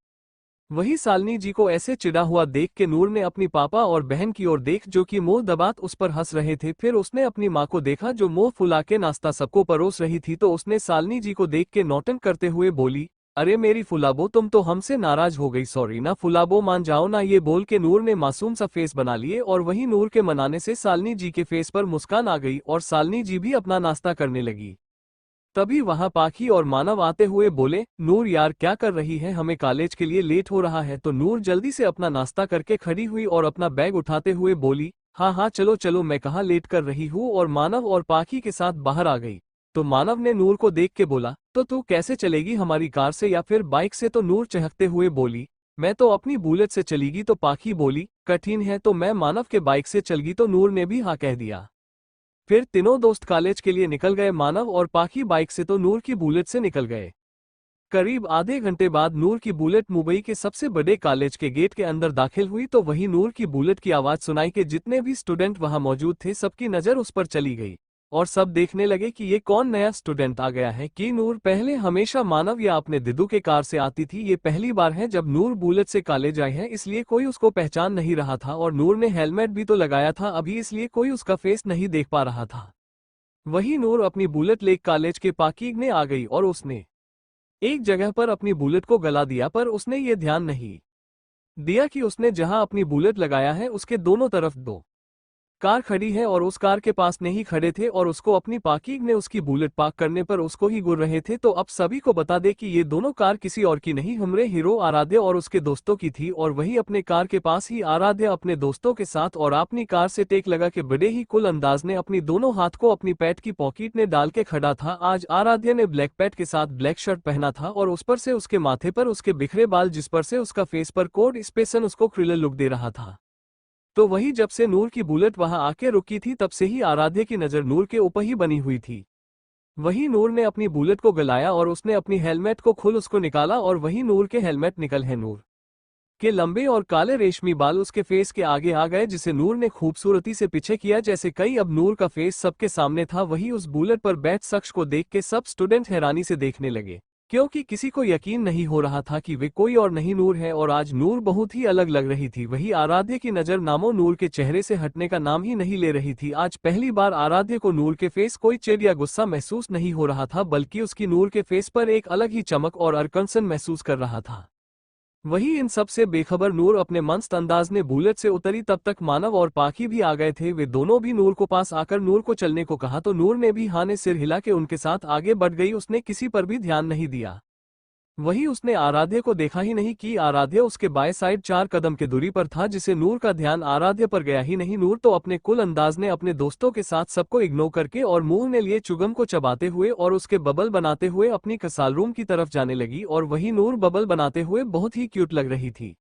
S1: वही शालिनी जी को ऐसे चिढ़ा हुआ देख के नूर ने अपनी पापा और बहन की ओर देख, जो कि मुंह दबात उस पर हंस रहे थे। फिर उसने अपनी माँ को देखा जो मुंह फुला के नाश्ता सबको परोस रही थी। तो उसने शालिनी जी को देख के नौटंक करते हुए बोली, अरे मेरी फुलाबो, तुम तो हमसे नाराज हो गई, सॉरी ना फुलाबो, मान जाओ ना। ये बोल के नूर ने मासूम सा फेस बना लिए और वही नूर के मनाने से शालिनी जी के फेस पर मुस्कान आ गई और शालिनी जी भी अपना नाश्ता करने लगी। तभी वहां पाखी और मानव आते हुए बोले, नूर यार क्या कर रही है, हमें कॉलेज के लिए लेट हो रहा है। तो नूर जल्दी से अपना नाश्ता करके खड़ी हुई और अपना बैग उठाते हुए बोली, हाँ हाँ चलो चलो, मैं कहाँ लेट कर रही हूँ। और मानव और पाखी के साथ बाहर आ गई। तो मानव ने नूर को देख के बोला, तो तू कैसे चलेगी, हमारी कार से या फिर बाइक से? तो नूर चहकते हुए बोली, मैं तो अपनी बुलेट से चलेगी। तो पाखी बोली, कठिन है तो मैं मानव के बाइक से चलगी। तो नूर ने भी हाँ कह दिया। फिर तीनों दोस्त कॉलेज के लिए निकल गए। मानव और पाखी बाइक से तो नूर की बुलेट से निकल गए। करीब आधे घंटे बाद नूर की बुलेट मुंबई के सबसे बड़े कॉलेज के गेट के अंदर दाखिल हुई। तो वही नूर की बुलेट की आवाज सुनाई के जितने भी स्टूडेंट वहां मौजूद थे सबकी नजर उस पर चली गई और सब देखने लगे कि ये कौन नया स्टूडेंट आ गया है। कि नूर पहले हमेशा मानव या अपने दिदू के कार से आती थी, ये पहली बार है जब नूर बुलेट से कॉलेज आई है, इसलिए कोई उसको पहचान नहीं रहा था। और नूर ने हेलमेट भी तो लगाया था अभी, इसलिए कोई उसका फेस नहीं देख पा रहा था। वही नूर अपनी बुलेट ले कॉलेज के पार्किंग में आ गई और उसने एक जगह पर अपनी बुलेट को गला दिया। पर उसने ये ध्यान नहीं दिया कि उसने जहां अपनी बुलेट लगाया है उसके दोनों तरफ दो कार खड़ी है और उस कार के पास नहीं खड़े थे और उसको अपनी पार्किंग में उसकी बुलेट पार्क करने पर उसको ही गुर रहे थे। तो अब सभी को बता दे कि ये दोनों कार किसी और की नहीं, हमरे हीरो आराध्य और उसके दोस्तों की थी। और वही अपने कार के पास ही आराध्य अपने दोस्तों के साथ और अपनी कार से टेक लगा के बड़े ही कुल अंदाज ने अपनी दोनों हाथ को अपनी पैंट की पॉकेट में डाल के खड़ा था। आज आराध्य ने ब्लैक पैंट के साथ ब्लैक शर्ट पहना था और उस पर से उसके माथे पर उसके बिखरे बाल, जिस पर से उसका फेस पर कोड स्पेशन उसको थ्रिलर लुक दे रहा था। तो वही जब से नूर की बुलेट वहां आके रुकी थी तब से ही आराध्य की नजर नूर के ऊपर ही बनी हुई थी। वही नूर ने अपनी बुलेट को गलाया और उसने अपनी हेलमेट को खुल उसको निकाला और वही नूर के हेलमेट निकल है। नूर के लंबे और काले रेशमी बाल उसके फेस के आगे आ गए, जिसे नूर ने खूबसूरती से पीछे किया जैसे कई। अब नूर का फेस सबके सामने था। वही उस बुलेट पर बैठ शख्स को देख के सब स्टूडेंट हैरानी से देखने लगे क्योंकि किसी को यकीन नहीं हो रहा था कि वे कोई और नहीं नूर है, और आज नूर बहुत ही अलग लग रही थी। वही आराध्य की नज़र नामो नूर के चेहरे से हटने का नाम ही नहीं ले रही थी। आज पहली बार आराध्य को नूर के फेस कोई चिढ़ या गुस्सा महसूस नहीं हो रहा था, बल्कि उसकी नूर के फेस पर एक अलग ही चमक और अरकंसन महसूस कर रहा था। वही इन सब से बेखबर नूर अपने मस्त अंदाज में बुलेट से उतरी। तब तक मानव और पाखी भी आ गए थे। वे दोनों भी नूर को पास आकर नूर को चलने को कहा तो नूर ने भी हाँ ने सिर हिला के उनके साथ आगे बढ़ गई। उसने किसी पर भी ध्यान नहीं दिया। वही उसने आराध्य को देखा ही नहीं कि आराध्य उसके बाएं साइड 4 कदम के दूरी पर था, जिसे नूर का ध्यान आराध्य पर गया ही नहीं। नूर तो अपने कुल अंदाज ने अपने दोस्तों के साथ सबको इग्नोर करके और मुंह ने लिए चुगम को चबाते हुए और उसके बबल बनाते हुए अपनी कसाल रूम की तरफ जाने लगी। और वही नूर बबल बनाते हुए बहुत ही क्यूट लग रही थी।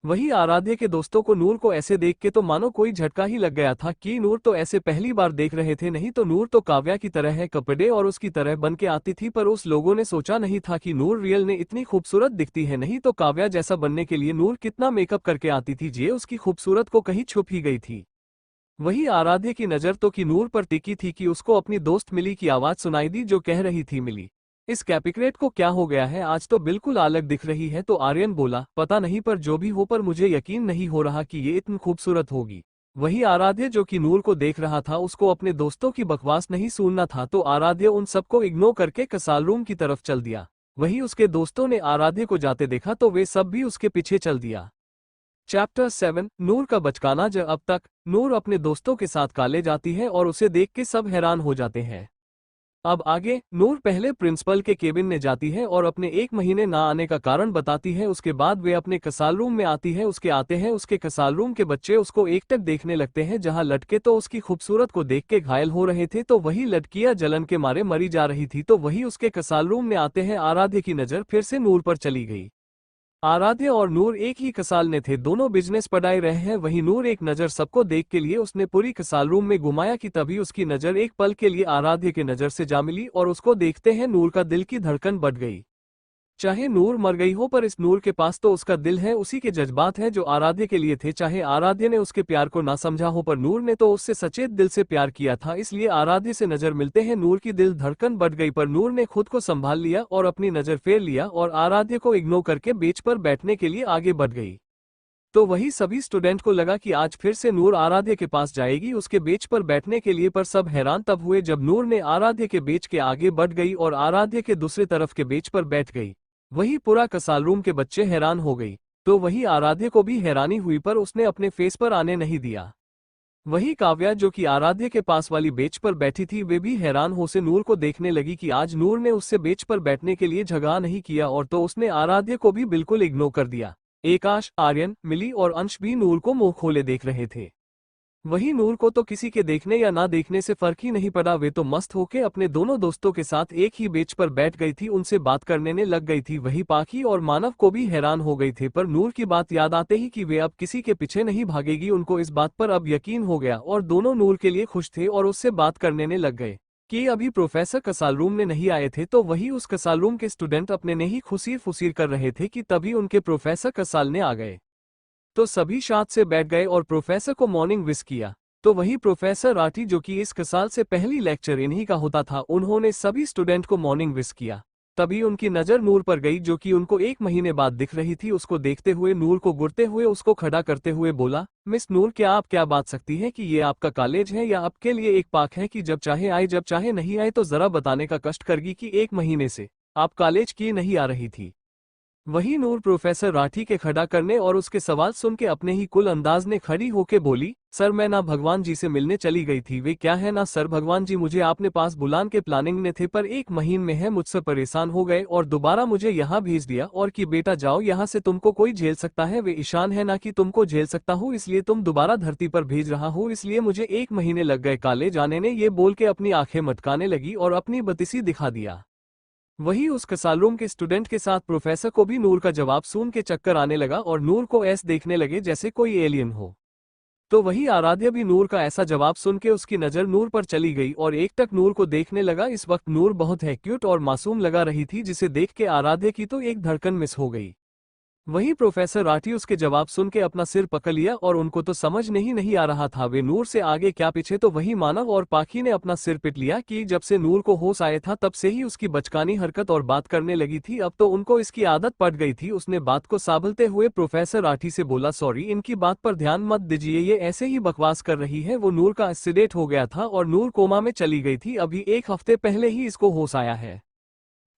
S1: वही आराध्य के दोस्तों को नूर को ऐसे देख के तो मानो कोई झटका ही लग गया था कि नूर तो ऐसे पहली बार देख रहे थे। नहीं तो नूर तो काव्या की तरह है, कपड़े और उसकी तरह बन के आती थी, पर उस लोगों ने सोचा नहीं था कि नूर रियल ने इतनी खूबसूरत दिखती है। नहीं तो काव्या जैसा बनने के लिए नूर कितना मेकअप करके आती थी, ये उसकी खूबसूरत को कहीं छुप ही गई थी। वही आराध्य की नज़र तो कि नूर पर टिकी थी कि उसको अपनी दोस्त मिली की आवाज़ सुनाई दी, जो कह रही थी मिली, इस कैपिक्रेट को क्या हो गया है, आज तो बिल्कुल अलग दिख रही है। तो आर्यन बोला, पता नहीं, पर जो भी हो, पर मुझे यकीन नहीं हो रहा कि ये इतनी खूबसूरत होगी। वही आराध्य जो कि नूर को देख रहा था, उसको अपने दोस्तों की बकवास नहीं सुनना था, तो आराध्य उन सबको इग्नोर करके कसाल रूम की तरफ चल दिया। वही उसके दोस्तों ने आराध्य को जाते देखा तो वे सब भी उसके पीछे चल दिया। चैप्टर 7 नूर का बचकाना। जब अब तक नूर अपने दोस्तों के साथ कॉलेज जाती है और उसे देख के सब हैरान हो जाते हैं। अब आगे नूर पहले प्रिंसिपल के केबिन में जाती है और अपने 1 महीने ना आने का कारण बताती है। उसके बाद वे अपने कसाल रूम में आती है। उसके कसाल रूम के बच्चे उसको एकटक देखने लगते हैं। जहां लड़के तो उसकी खूबसूरत को देख के घायल हो रहे थे, तो वही लड़कियां जलन के मारे मरी जा रही थी। तो वही उसके कसाल रूम में आते हैं। आराध्य की नज़र फिर से नूर पर चली गई। आराध्य और नूर एक ही कसाल ने थे, दोनों बिजनेस पढ़ाई रहे हैं। वही नूर एक नज़र सबको देख के लिए उसने पूरी कसाल रूम में घुमाया कि तभी उसकी नज़र एक पल के लिए आराध्य के नज़र से जा मिली और उसको देखते हैं नूर का दिल की धड़कन बढ़ गई। चाहे नूर मर गई हो, पर इस नूर के पास तो उसका दिल है, उसी के जज्बात हैं जो आराध्य के लिए थे। चाहे आराध्य ने उसके प्यार को ना समझा हो, पर नूर ने तो उससे सचेत दिल से प्यार किया था। इसलिए आराध्य से नजर मिलते हैं नूर की दिल धड़कन बढ़ गई, पर नूर ने खुद को संभाल लिया और अपनी नजर फेर लिया और आराध्य को इग्नोर करके बेंच पर बैठने के लिए आगे बढ़ गई। तो वही सभी स्टूडेंट को लगा कि आज फिर से नूर आराध्य के पास जाएगी उसके बेंच पर बैठने के लिए, पर सब हैरान तब हुए जब नूर ने आराध्य के बेंच के आगे बढ़ गई और आराध्य के दूसरी तरफ के बेंच पर बैठ गई। वही पूरा कसाल रूम के बच्चे हैरान हो गई। तो वही आराध्य को भी हैरानी हुई, पर उसने अपने फेस पर आने नहीं दिया। वही काव्या जो कि आराध्य के पास वाली बेंच पर बैठी थी, वे भी हैरान हो से नूर को देखने लगी कि आज नूर ने उससे बेंच पर बैठने के लिए झगड़ा नहीं किया, और तो उसने आराध्य को भी बिल्कुल इग्नोर कर दिया। आकाश, आर्यन, मिली और अंश भी नूर को मुंह खोले देख रहे थे। वही नूर को तो किसी के देखने या ना देखने से फर्क ही नहीं पड़ा। वे तो मस्त होके अपने दोनों दोस्तों के साथ एक ही बेंच पर बैठ गई थी, उनसे बात करने ने लग गई थी। वही पाखी और मानव को भी हैरान हो गई थे, पर नूर की बात याद आते ही कि वे अब किसी के पीछे नहीं भागेगी, उनको इस बात पर अब यकीन हो गया और दोनों नूर के लिए खुश थे और उससे बात करने ने लग गए कि अभी प्रोफेसर कसाल रूम में नहीं आए थे। तो वही उस कसाल रूम के स्टूडेंट अपने ने ही खुशीर फुसीर कर रहे थे कि तभी उनके प्रोफेसर कसाल ने आ गए। तो सभी साथ से बैठ गए और प्रोफेसर को मॉर्निंग विश किया। तो वही प्रोफेसर राठी जो कि इस साल से पहली लेक्चर इन्हीं का होता था, उन्होंने सभी स्टूडेंट को मॉर्निंग विश किया। तभी उनकी नज़र नूर पर गई जो कि उनको 1 महीने बाद दिख रही थी। उसको देखते हुए नूर को गुड़ते हुए उसको खड़ा करते हुए बोला, मिस नूर, क्या आप क्या बात सकती हैं कि ये आपका कॉलेज है या आपके लिए एक पार्क है कि जब चाहे आए जब चाहे नहीं आए? तो जरा बताने का कष्ट करगी कि 1 महीने से आप कॉलेज की नहीं आ रही थी। वही नूर प्रोफेसर राठी के खड़ा करने और उसके सवाल सुन के अपने ही कुल अंदाज ने खड़ी होके बोली, सर मैं ना भगवान जी से मिलने चली गई थी। वे क्या है ना सर, भगवान जी मुझे आपने पास बुलान के प्लानिंग में थे, पर 1 महीने में है मुझसे परेशान हो गए और दोबारा मुझे यहाँ भेज दिया और कि बेटा जाओ यहाँ से, तुमको कोई झेल सकता है? वे ईशान है ना कि तुमको झेल सकता हूँ, इसलिए तुम दोबारा धरती पर भेज रहा हूँ, इसलिए मुझे 1 महीने लग गए कॉलेज आने ने। ये बोल के अपनी आंखें मटकाने लगी और अपनी बत्तीसी दिखा दिया। वही उस कसाल रूम के स्टूडेंट के साथ प्रोफेसर को भी नूर का जवाब सुन के चक्कर आने लगा और नूर को ऐसे देखने लगे जैसे कोई एलियन हो। तो वही आराध्य भी नूर का ऐसा जवाब सुन के उसकी नज़र नूर पर चली गई और एकटक नूर को देखने लगा। इस वक्त नूर बहुत है क्यूट और मासूम लगा रही थी, जिसे देख के आराध्य की तो एक धड़कन मिस हो गई। वहीं प्रोफेसर राठी उसके जवाब सुन के अपना सिर पकड़ लिया और उनको तो समझ नहीं आ रहा था वे नूर से आगे क्या पीछे। तो वही मानव और पाखी ने अपना सिर पिट लिया कि जब से नूर को होश आया था तब से ही उसकी बचकानी हरकत और बात करने लगी थी। अब तो उनको इसकी आदत पड़ गई थी। उसने बात को संभालते हुए प्रोफेसर राठी से बोला, सॉरी, इनकी बात पर ध्यान मत दीजिए, ये ऐसे ही बकवास कर रही है। वो नूर का एक्सीडेंट हो गया था और नूर कोमा में चली गई थी, अभी 1 हफ्ते पहले ही इसको होश आया है।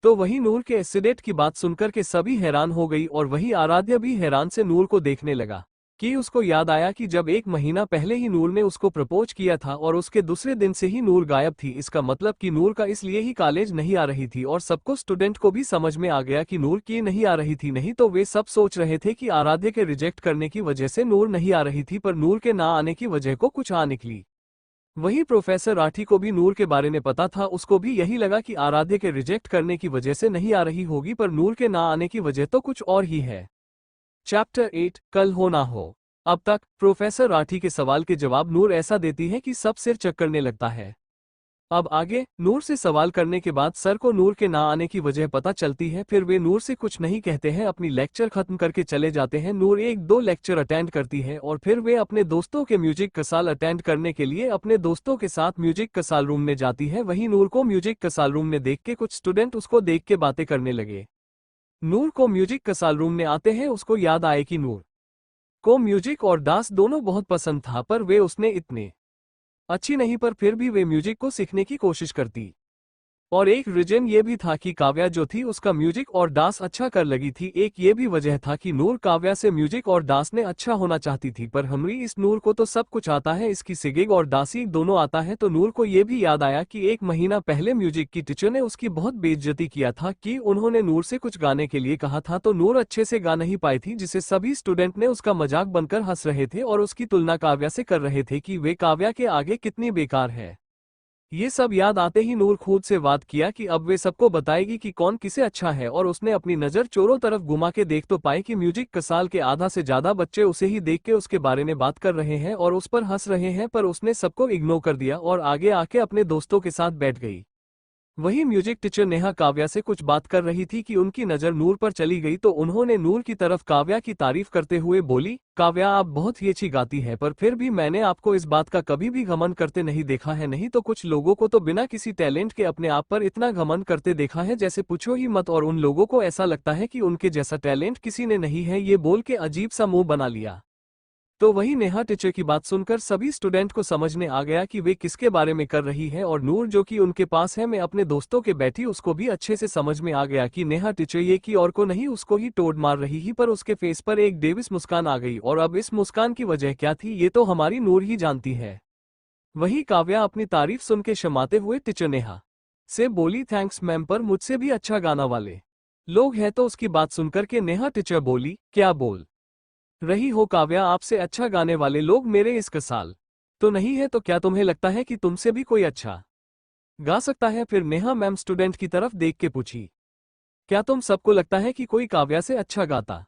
S1: तो वही नूर के एक्सीडेंट की बात सुनकर के सभी हैरान हो गई और वही आराध्या भी हैरान से नूर को देखने लगा कि उसको याद आया कि जब 1 महीना पहले ही नूर ने उसको प्रपोज किया था और उसके दूसरे दिन से ही नूर गायब थी। इसका मतलब कि नूर का इसलिए ही कॉलेज नहीं आ रही थी और सबको स्टूडेंट को भी समझ में आ गया कि नूर की नहीं आ रही थी। नहीं तो वे सब सोच रहे थे कि आराध्या के रिजेक्ट करने की वजह से नूर नहीं आ रही थी, पर नूर के ना आने की वजह को कुछ आ निकली। वही प्रोफेसर राठी को भी नूर के बारे में पता था। उसको भी यही लगा कि आराध्य के रिजेक्ट करने की वजह से नहीं आ रही होगी, पर नूर के ना आने की वजह तो कुछ और ही है। चैप्टर 8 कल हो ना हो। अब तक प्रोफेसर राठी के सवाल के जवाब नूर ऐसा देती है कि सब सिर चक्करने लगता है। अब आगे नूर से सवाल करने के बाद सर को नूर के ना आने की वजह पता चलती है। फिर वे नूर से कुछ नहीं कहते हैं, अपनी लेक्चर खत्म करके चले जाते हैं। नूर 1-2 लेक्चर अटेंड करती है और फिर वे अपने दोस्तों के म्यूजिक कसाल अटेंड करने के लिए अपने दोस्तों के साथ म्यूजिक कसाल रूम में जाती है। वहीं नूर को म्यूजिक कसाल रूम में देख के कुछ स्टूडेंट उसको देख के बातें करने लगे। नूर को म्यूजिक कसाल रूम में आते हैं उसको याद आए कि नूर को म्यूजिक और डांस दोनों बहुत पसंद था, पर वे उसने इतने अच्छी नहीं, पर फिर भी वे म्यूजिक को सीखने की कोशिश करती। और एक रीजन ये भी था कि काव्या जो थी उसका म्यूजिक और डांस अच्छा कर लगी थी। एक ये भी वजह था कि नूर काव्या से म्यूजिक और डांस में अच्छा होना चाहती थी, पर हमरी इस नूर को तो सब कुछ आता है, इसकी सिंगिंग और डांसिंग दोनों आता है। तो नूर को ये भी याद आया कि 1 महीना पहले म्यूजिक की टीचर ने उसकी बहुत बेइज्जती किया था कि उन्होंने नूर से कुछ गाने के लिए कहा था तो नूर अच्छे से गा नहीं पाई थी, जिसे सभी स्टूडेंट ने उसका मजाक बनकर हंस रहे थे और उसकी तुलना काव्या से कर रहे थे कि वे काव्या के आगे कितनी बेकार है। ये सब याद आते ही नूर खुद से वाद किया कि अब वे सबको बताएगी कि कौन किसे अच्छा है, और उसने अपनी नज़र चोरों तरफ घुमा के देख तो पाई कि म्यूजिक कसाल के आधा से ज्यादा बच्चे उसे ही देख के उसके बारे में बात कर रहे हैं और उस पर हंस रहे हैं, पर उसने सबको इग्नोर कर दिया और आगे आके अपने दोस्तों के साथ बैठ गई। वही म्यूजिक टीचर नेहा काव्या से कुछ बात कर रही थी कि उनकी नज़र नूर पर चली गई तो उन्होंने नूर की तरफ काव्या की तारीफ करते हुए बोली, काव्या आप बहुत ही अच्छी गाती है, पर फिर भी मैंने आपको इस बात का कभी भी घमंड करते नहीं देखा है। नहीं तो कुछ लोगों को तो बिना किसी टैलेंट के अपने आप पर इतना घमंड करते देखा है जैसे पूछो ही मत, और उन लोगों को ऐसा लगता है कि उनके जैसा टैलेंट किसी ने नहीं है। ये बोल के अजीब सा मुंह बना लिया। तो वही नेहा टीचर की बात सुनकर सभी स्टूडेंट को समझ में आ गया कि वे किसके बारे में कर रही है, और नूर जो कि उनके पास है मैं अपने दोस्तों के बैठी उसको भी अच्छे से समझ में आ गया कि नेहा टीचर ये कि और को नहीं उसको ही टोड़ मार रही ही, पर उसके फेस पर एक डेविस मुस्कान आ गई और अब इस मुस्कान की वजह क्या थी ये तो हमारी नूर ही जानती है। वही काव्या अपनी तारीफ सुन के शर्माते हुए टीचर नेहा से बोली, थैंक्स मैम, पर मुझसे भी अच्छा गाना वाले लोग हैं। तो उसकी बात सुनकर के नेहा टीचर बोली, क्या बोल रही हो काव्या, आपसे अच्छा गाने वाले लोग मेरे इस साल तो नहीं है, तो क्या तुम्हें लगता है कि तुमसे भी कोई अच्छा गा सकता है? फिर नेहा मैम स्टूडेंट की तरफ देख के पूछी, क्या तुम सबको लगता है कि कोई काव्या से अच्छा गाता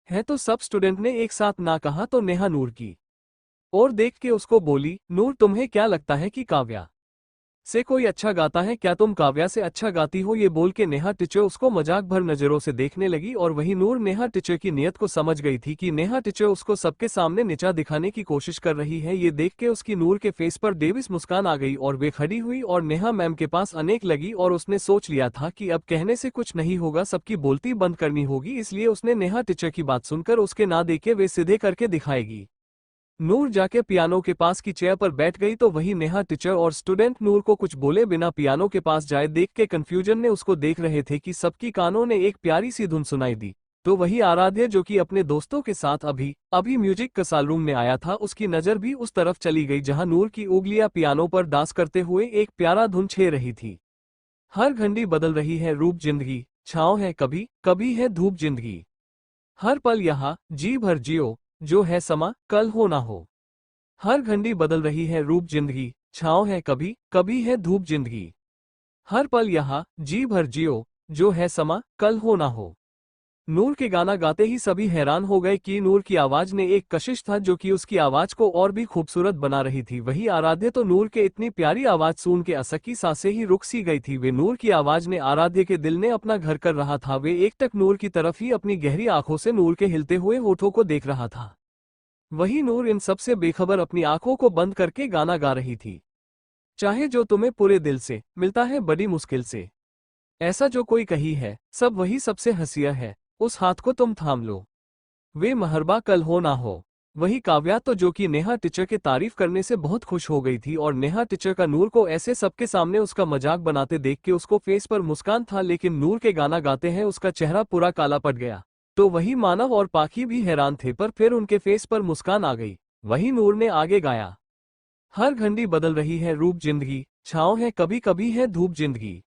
S1: है? तो सब स्टूडेंट ने एक साथ ना कहा तो नेहा नूर की और देख के उसको बोली, नूर तुम्हें क्या लगता है कि काव्या से कोई अच्छा गाता है? क्या तुम काव्या से अच्छा गाती हो? ये बोल के नेहा टीचर उसको मजाक भर नजरों से देखने लगी और वही नूर नेहा टीचर की नियत को समझ गई थी कि नेहा टीचर उसको सबके सामने नीचा दिखाने की कोशिश कर रही है। ये देख के उसकी नूर के फेस पर डेविस मुस्कान आ गई और वे खड़ी हुई और नेहा मैम के पास अनेक लगी और उसने सोच लिया था कि अब कहने से कुछ नहीं होगा, सबकी बोलती बंद करनी होगी, इसलिए उसने नेहा टीचर की बात सुनकर उसके ना देखे वे सीधे करके दिखाएगी। नूर जाके पियानो के पास की चेयर पर बैठ गई तो वही नेहा टीचर और स्टूडेंट नूर को कुछ बोले बिना पियानो के पास जाए देख के कंफ्यूजन ने उसको देख रहे थे कि सबकी कानों ने एक प्यारी सी धुन सुनाई दी। तो वही आराध्य जो कि अपने दोस्तों के साथ अभी अभी म्यूजिक कसाल रूम में आया था, उसकी नजर भी उस तरफ चली गई जहां नूर की उंगलियां पियानो पर डांस करते हुए एक प्यारा धुन छे रही थी। हर घंटी बदल रही है रूप जिंदगी, छाँव है कभी कभी है धूप जिंदगी, हर पल यहाँ जी भर जियो, जो है समा कल हो ना हो। हर घंटी बदल रही है रूप जिंदगी, छाँव है कभी कभी है धूप जिंदगी, हर पल यहाँ जी भर जियो, जो है समा कल हो ना हो। नूर के गाना गाते ही सभी हैरान हो गए कि नूर की आवाज ने एक कशिश था जो कि उसकी आवाज को और भी खूबसूरत बना रही थी। वही आराध्य तो नूर के इतनी प्यारी आवाज सुन के असकी सांसें ही रुक सी गई थी। वे नूर की आवाज ने आराध्य के दिल ने अपना घर कर रहा था। वे एकटक नूर की तरफ ही अपनी गहरी आंखों से नूर के हिलते हुए होठों को देख रहा था। वही नूर इन सबसे बेखबर अपनी आंखों को बंद करके गाना गा रही थी। चाहे जो तुम्हें पूरे दिल से मिलता है बड़ी मुश्किल से, ऐसा जो कोई कही है सब वही सबसे हंसिया है, उस हाथ को तुम थाम लो, वे महरबा कल हो ना हो। वही काव्या तो जो कि नेहा टीचर के तारीफ करने से बहुत खुश हो गई थी और नेहा टीचर का नूर को ऐसे सबके सामने उसका मजाक बनाते देख के उसको फेस पर मुस्कान था, लेकिन नूर के गाना गाते हैं उसका चेहरा पूरा काला पड़ गया। तो वही मानव और पाखी भी हैरान थे, पर फिर उनके फेस पर मुस्कान आ गई। वही नूर ने आगे गाया, हर घंटी बदल रही है रूप जिंदगी, छाँव है कभी कभी है धूप जिंदगी,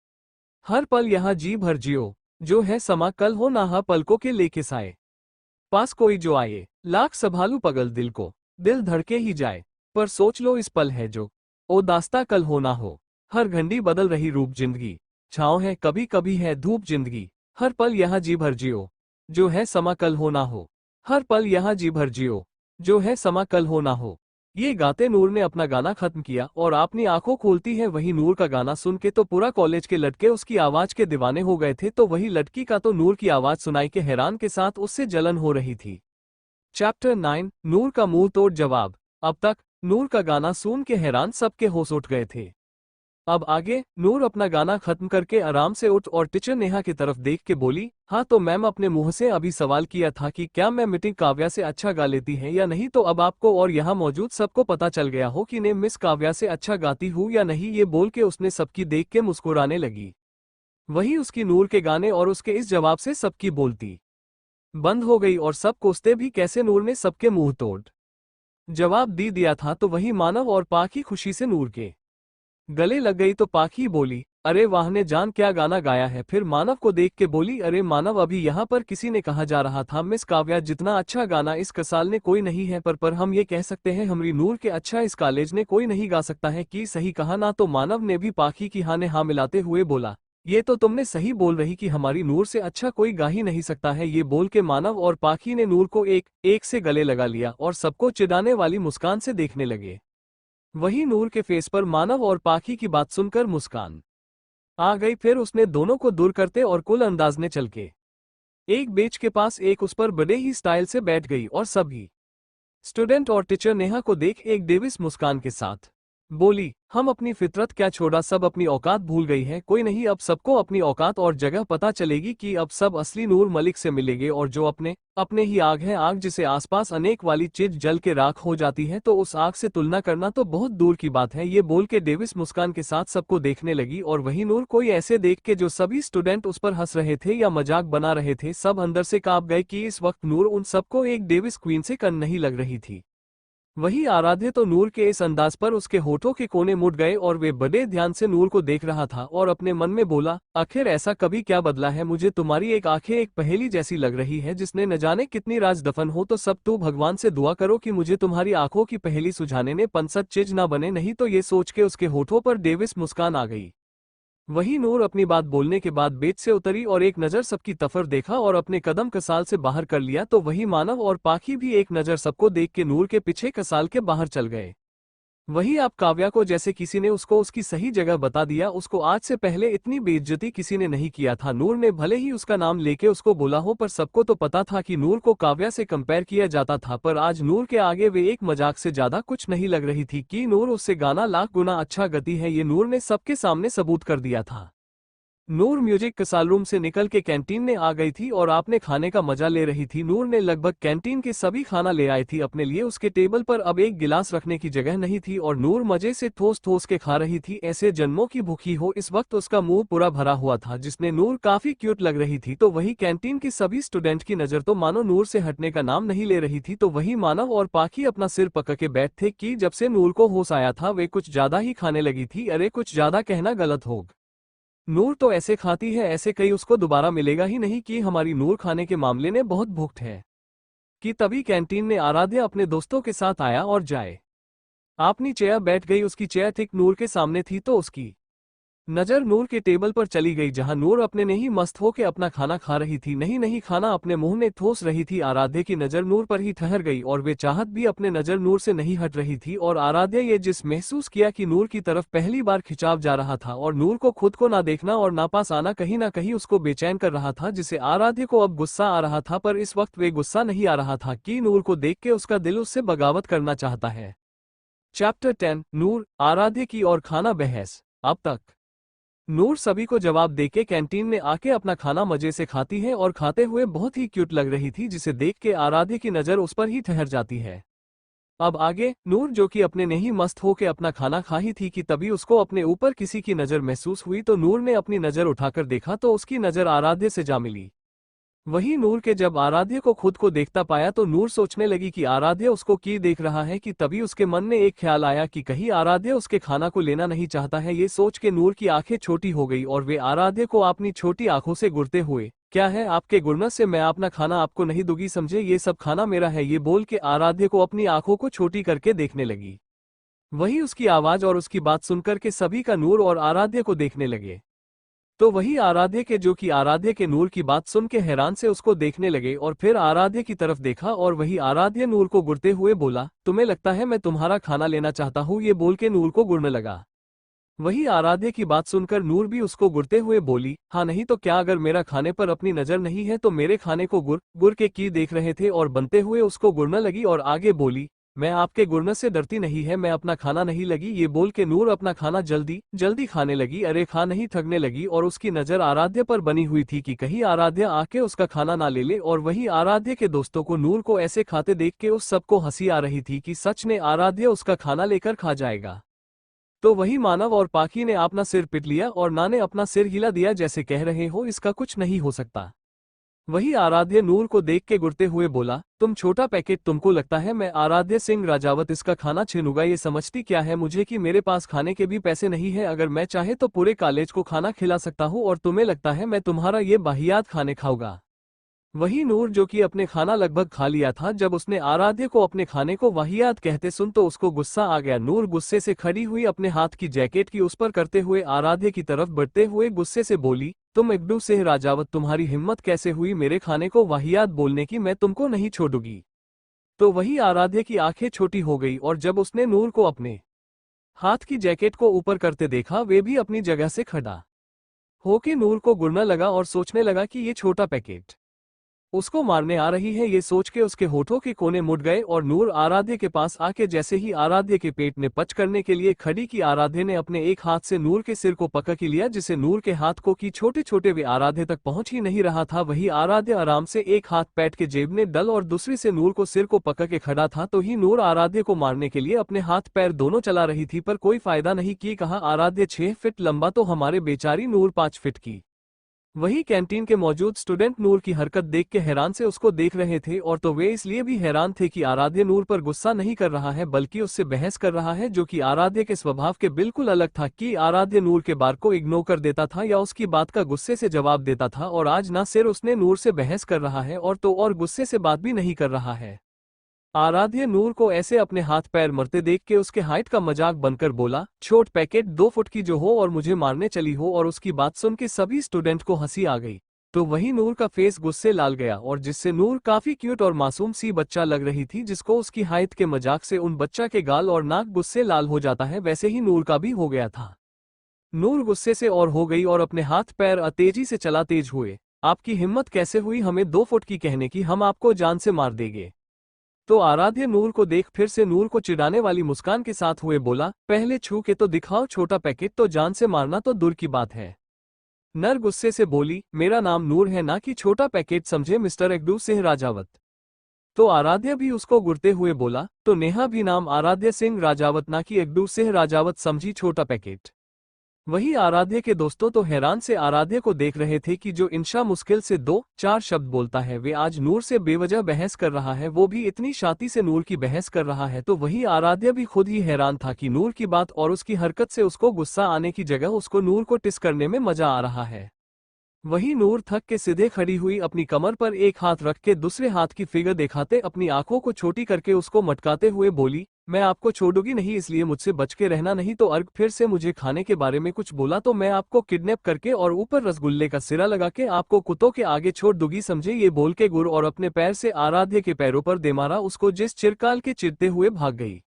S1: हर पल यहाँ जी भर जियो, जो है समा कल हो ना हा पलकों के लेके साए, पास कोई जो आए लाख संभालू पगल दिल को, दिल धड़के ही जाए, पर सोच लो इस पल है जो ओ दास्ता कल हो ना हो। हर घंटी बदल रही रूप जिंदगी, छाँव है कभी कभी है धूप जिंदगी, हर पल यहाँ जी भर जियो, जो है समा कल हो ना हो। हर पल यहाँ जी भर जियो, जो है समा कल हो ना हो। ये गाते नूर ने अपना गाना खत्म किया और अपनी आंखों खोलती है। वही नूर का गाना सुन के तो पूरा कॉलेज के लड़के उसकी आवाज के दीवाने हो गए थे, तो वही लड़की का तो नूर की आवाज सुनाई के हैरान के साथ उससे जलन हो रही थी। चैप्टर 9, नूर का मुंह तोड़ जवाब। अब तक नूर का गाना सुन के हैरान सबके होश उठ गए थे। अब आगे नूर अपना गाना खत्म करके आराम से उठ और टीचर नेहा की तरफ देख के बोली, हाँ तो मैम अपने मुंह से अभी सवाल किया था कि क्या मैं मीटिंग काव्या से अच्छा गा लेती है या नहीं, तो अब आपको और यहाँ मौजूद सबको पता चल गया हो कि ने मिस काव्या से अच्छा गाती हूँ या नहीं। ये बोल के उसने सबकी देख के मुस्कुराने लगी। वही उसकी नूर के गाने और उसके इस जवाब से सबकी बोलती बंद हो गई और सब कोसते भी कैसे नूर ने सबके मुंह तोड़ जवाब दी दिया था। तो वही मानव और पाखी खुशी से नूर के गले लग गई। तो पाखी बोली, अरे वाह ने जान क्या गाना गाया है। फिर मानव को देख के बोली, अरे मानव अभी यहाँ पर किसी ने कहा जा रहा था मिस काव्या जितना अच्छा गाना इस कसाल ने कोई नहीं है, पर हम ये कह सकते हैं हमारी नूर के अच्छा इस कॉलेज ने कोई नहीं गा सकता है कि सही कहा ना। तो मानव ने भी पाखी की हाँ ने हाँ मिलाते हुए बोला, ये तो तुमने सही बोल रही कि हमारी नूर से अच्छा कोई गा ही नहीं सकता है। ये बोल के मानव और पाखी ने नूर को एक एक से गले लगा लिया और सबको चिढ़ाने वाली मुस्कान से देखने लगे। वही नूर के फेस पर मानव और पाखी की बात सुनकर मुस्कान आ गई। फिर उसने दोनों को दूर करते और कुल अंदाज ने चल के एक बेंच के पास एक उस पर बड़े ही स्टाइल से बैठ गई और सभी स्टूडेंट और टीचर नेहा को देख एक डेविस मुस्कान के साथ बोली, हम अपनी फितरत क्या छोड़ा, सब अपनी औकात भूल गई है। कोई नहीं, अब सबको अपनी औकात और जगह पता चलेगी कि अब सब असली नूर मलिक से मिलेंगे और जो अपने अपने ही आग है, आग जिसे आसपास अनेक वाली चीज जल के राख हो जाती है, तो उस आग से तुलना करना तो बहुत दूर की बात है। ये बोल के डेविस मुस्कान के साथ सबको देखने लगी और वही नूर कोई ऐसे देख के जो सभी स्टूडेंट उस पर हंस रहे थे या मजाक बना रहे थे, सब अंदर से कांप गए कि इस वक्त नूर उन सबको एक डेविस क्वीन से कम नहीं लग रही थी। वही आराध्य तो नूर के इस अंदाज पर उसके होठों के कोने मुड़ गए और वे बड़े ध्यान से नूर को देख रहा था और अपने मन में बोला, आखिर ऐसा कभी क्या बदला है, मुझे तुम्हारी एक आंखें एक पहेली जैसी लग रही है जिसने न जाने कितनी राज दफन हो। तो सब तू भगवान से दुआ करो कि मुझे तुम्हारी आंखों की पहेली सुझाने ने पंसत चीज ना बने, नहीं तो ये सोच के उसके होठों पर डेविस मुस्कान आ गई। वही नूर अपनी बात बोलने के बाद बेंच से उतरी और एक नज़र सबकी तफर देखा और अपने कदम कसाल से बाहर कर लिया। तो वही मानव और पाखी भी एक नज़र सबको देख के नूर के पीछे कसाल के बाहर चल गए। वही आप काव्या को जैसे किसी ने उसको उसकी सही जगह बता दिया, उसको आज से पहले इतनी बेइज्जती किसी ने नहीं किया था। नूर ने भले ही उसका नाम लेके उसको बोला हो, पर सबको तो पता था कि नूर को काव्या से कंपेयर किया जाता था, पर आज नूर के आगे वे एक मजाक से ज्यादा कुछ नहीं लग रही थी कि नूर उससे गाना लाख गुना अच्छा गति है। ये नूर ने सबके सामने सबूत कर दिया था। नूर म्यूजिक कसाल रूम से निकल के कैंटीन में आ गई थी और आपने खाने का मजा ले रही थी। नूर ने लगभग कैंटीन के सभी खाना ले आई थी अपने लिए, उसके टेबल पर अब एक गिलास रखने की जगह नहीं थी और नूर मजे से ठोस ठोस के खा रही थी ऐसे जन्मों की भूखी हो। इस वक्त उसका मुंह पूरा भरा हुआ था जिसने नूर काफी क्यूट लग रही थी। तो वही कैंटीन की सभी स्टूडेंट की नजर तो मानो नूर से हटने का नाम नहीं ले रही थी। तो वही मानव और पाखी अपना सिर पकड़ के बैठ थे कि जब से नूर को होश आया था वे कुछ ज्यादा ही खाने लगी थी। अरे कुछ ज्यादा कहना गलत होगा, नूर तो ऐसे खाती है ऐसे कहीं उसको दोबारा मिलेगा ही नहीं कि हमारी नूर खाने के मामले में बहुत भूख है। कि तभी कैंटीन में आराध्या अपने दोस्तों के साथ आया और जाए अपनी चेयर बैठ गई। उसकी चेयर ठीक नूर के सामने थी तो उसकी नजर नूर के टेबल पर चली गई जहां नूर अपने नहीं मस्त होके अपना खाना खा रही थी। नहीं नहीं, खाना अपने मुंह में ठोस रही थी। आराध्य की नजर नूर पर ही ठहर गई और वे चाहत भी अपने नजर नूर से नहीं हट रही थी। और आराध्य ये जिस महसूस किया कि नूर की तरफ पहली बार खिंचाव जा रहा था और नूर को खुद को ना देखना और ना पास आना कहीं ना कहीं उसको बेचैन कर रहा था, जिसे आराध्य को अब गुस्सा आ रहा था। पर इस वक्त वे गुस्सा नहीं आ रहा था कि नूर को देख के उसका दिल उससे बगावत करना चाहता है। चैप्टर 10 नूर आराध्य की और खाना बहस। अब तक नूर सभी को जवाब देके कैंटीन में आके अपना खाना मजे से खाती है और खाते हुए बहुत ही क्यूट लग रही थी, जिसे देख के आराध्य की नजर उस पर ही ठहर जाती है। अब आगे नूर जो कि अपने नहीं मस्त होके अपना खाना खा ही थी कि तभी उसको अपने ऊपर किसी की नजर महसूस हुई। तो नूर ने अपनी नजर उठाकर देखा तो उसकी नजर आराध्य से जा मिली। वही नूर के जब आराध्य को खुद को देखता पाया तो नूर सोचने लगी कि आराध्य उसको की देख रहा है कि तभी उसके मन में एक ख्याल आया कि कहीं आराध्य उसके खाना को लेना नहीं चाहता है। ये सोच के नूर की आंखें छोटी हो गई और वे आराध्य को अपनी छोटी आंखों से घूरते हुए, क्या है आपके गुरनस से मैं अपना खाना आपको नहीं दूंगी, समझे, ये सब खाना मेरा है, ये बोल के आराध्य को अपनी आंखों को छोटी करके देखने लगी। वही उसकी आवाज और उसकी बात सुनकर के सभी का नूर और आराध्य को देखने लगे। तो वही आराध्य के जो कि आराध्य के नूर की बात सुन के हैरान से उसको देखने लगे और फिर आराध्य की तरफ देखा और वही आराध्य नूर को गुड़ते हुए बोला, तुम्हें लगता है मैं तुम्हारा खाना लेना चाहता हूँ, ये बोल के नूर को गुड़ने लगा। वही आराध्य की बात सुनकर नूर भी उसको गुड़ते हुए बोली, हाँ नहीं तो क्या, अगर मेरा खाने पर अपनी नजर नहीं है तो मेरे खाने को गुर गुर के की देख रहे थे। और बनते हुए उसको गुड़ने लगी और आगे बोली, मैं आपके गुड़ने से डरती नहीं है, मैं अपना खाना नहीं लगी। ये बोल के नूर अपना खाना जल्दी जल्दी खाने लगी, अरे खा नहीं थकने लगी। और उसकी नजर आराध्य पर बनी हुई थी कि कहीं आराध्य आके उसका खाना ना ले ले। और वही आराध्य के दोस्तों को नूर को ऐसे खाते देख के उस सबको हंसी आ रही थी कि सच में आराध्य उसका खाना लेकर खा जाएगा। तो वही मानव और पाखी ने अपना सिर पिट लिया और ना ने अपना सिर हिला दिया जैसे कह रहे हो इसका कुछ नहीं हो सकता। वही आराध्य नूर को देख के गुड़ते हुए बोला, तुम छोटा पैकेट, तुमको लगता है मैं आराध्य सिंह राजावत इसका खाना छीनूंगा, ये समझती क्या है मुझे कि मेरे पास खाने के भी पैसे नहीं है, अगर मैं चाहे तो पूरे कॉलेज को खाना खिला सकता हूँ और तुम्हें लगता है मैं तुम्हारा ये बाहियात खाने खाऊंगा। वही नूर जो कि अपने खाना लगभग खा लिया था, जब उसने आराध्य को अपने खाने को वाहियात कहते सुन तो उसको गुस्सा आ गया। नूर गुस्से से खड़ी हुई अपने हाथ की जैकेट की उस पर करते हुए आराध्य की तरफ बढ़ते हुए गुस्से से बोली, तुम इग्डू सिंह राजावत, तुम्हारी हिम्मत कैसे हुई मेरे खाने को वाहियात बोलने की, मैं तुमको नहीं छोड़ूंगी। तो वही आराध्य की आंखें छोटी हो गई और जब उसने नूर को अपने हाथ की जैकेट को ऊपर करते देखा वे भी अपनी जगह से खड़ा होके नूर को गुड़ना लगा और सोचने लगा कि ये छोटा पैकेट उसको मारने आ रही है। ये सोच के उसके होठों के कोने मुड़ गए और नूर आराध्य के पास आके जैसे ही आराध्य के पेट में पच करने के लिए खड़ी की, आराध्य ने अपने एक हाथ से नूर के सिर को पकड़ लिया, जिसे नूर के हाथ को की छोटे छोटे वे आराध्य तक पहुंच ही नहीं रहा था। वही आराध्य आराम से एक हाथ पैट के जेब में डल और दूसरी से नूर को सिर को पकड़ के खड़ा था। तो ही नूर आराध्य को मारने के लिए अपने हाथ पैर दोनों चला रही थी, पर कोई फायदा नहीं की। कहा आराध्य 6 फीट लंबा तो हमारे बेचारी नूर 5 फीट की। वही कैंटीन के मौजूद स्टूडेंट नूर की हरकत देख के हैरान से उसको देख रहे थे, और तो वे इसलिए भी हैरान थे कि आराध्य नूर पर गुस्सा नहीं कर रहा है बल्कि उससे बहस कर रहा है, जो कि आराध्य के स्वभाव के बिल्कुल अलग था। कि आराध्य नूर के बार को इग्नोर कर देता था या उसकी बात का गुस्से से जवाब देता था, और आज ना सिर्फ उसने नूर से बहस कर रहा है और तो और गुस्से से बात भी नहीं कर रहा है। आराध्य नूर को ऐसे अपने हाथ पैर मरते देख के उसके हाइट का मजाक बनकर बोला, छोट पैकेट 2 फुट की जो हो और मुझे मारने चली हो। और उसकी बात सुन के सभी स्टूडेंट को हंसी आ गई। तो वही नूर का फेस गुस्से लाल गया और जिससे नूर काफी क्यूट और मासूम सी बच्चा लग रही थी, जिसको उसकी हाइट के मजाक से उन बच्चा के गाल और नाक गुस्से लाल हो जाता है, वैसे ही नूर का भी हो गया था। नूर गुस्से से और हो गई और अपने हाथ पैर तेजी से चला तेज हुए। आपकी हिम्मत कैसे हुई हमें 2 फुट की कहने की, हम आपको जान से मार देंगे। तो आराध्य नूर को देख फिर से नूर को चिढ़ाने वाली मुस्कान के साथ हुए बोला, पहले छू के तो दिखाओ छोटा पैकेट, तो जान से मारना तो दूर की बात है। नर गुस्से से बोली, मेरा नाम नूर है ना कि छोटा पैकेट, समझे मिस्टर इग्डू सिंह राजावत। तो आराध्य भी उसको गुरते हुए बोला, तो नेहा भी नाम आराध्य सिंह राजावत ना कि इग्डू सिंह राजावत, समझी छोटा पैकेट। वही आराध्य के दोस्तों तो हैरान से आराध्य को देख रहे थे कि जो इंशा मुश्किल से 2-4 शब्द बोलता है वे आज नूर से बेवजह बहस कर रहा है, वो भी इतनी शाती से नूर की बहस कर रहा है। तो वही आराध्य भी खुद ही हैरान था कि नूर की बात और उसकी हरकत से उसको गुस्सा आने की जगह उसको नूर को टिस करने में मजा आ रहा है। वही नूर थक के सीधे खड़ी हुई अपनी कमर पर एक हाथ रख के दूसरे हाथ की फिगर दिखाते अपनी आंखों को छोटी करके उसको मटकाते हुए बोली, मैं आपको छोड़ूंगी नहीं, इसलिए मुझसे बच के रहना, नहीं तो अर्क फिर से मुझे खाने के बारे में कुछ बोला तो मैं आपको किडनैप करके और ऊपर रसगुल्ले का सिरा लगा के आपको कुत्तों के आगे छोड़ दूंगी, समझे। ये बोल के गुर और अपने पैर से आराध्य के पैरों पर दे मारा उसको, जिस चिरकाल के चिरते हुए भाग गई।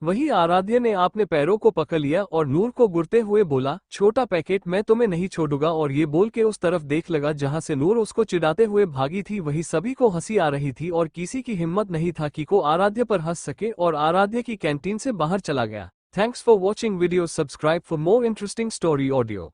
S1: वही आराध्य ने आपने पैरों को पकड़ लिया और नूर को गुरते हुए बोला, छोटा पैकेट, मैं तुम्हें नहीं छोड़ूंगा। और ये बोल के उस तरफ देख लगा जहां से नूर उसको चिढ़ाते हुए भागी थी। वही सभी को हंसी आ रही थी और किसी की हिम्मत नहीं था कि को आराध्य पर हंस सके, और आराध्य की कैंटीन से बाहर चला गया। Thanks for watching video, subscribe for more interesting story audio.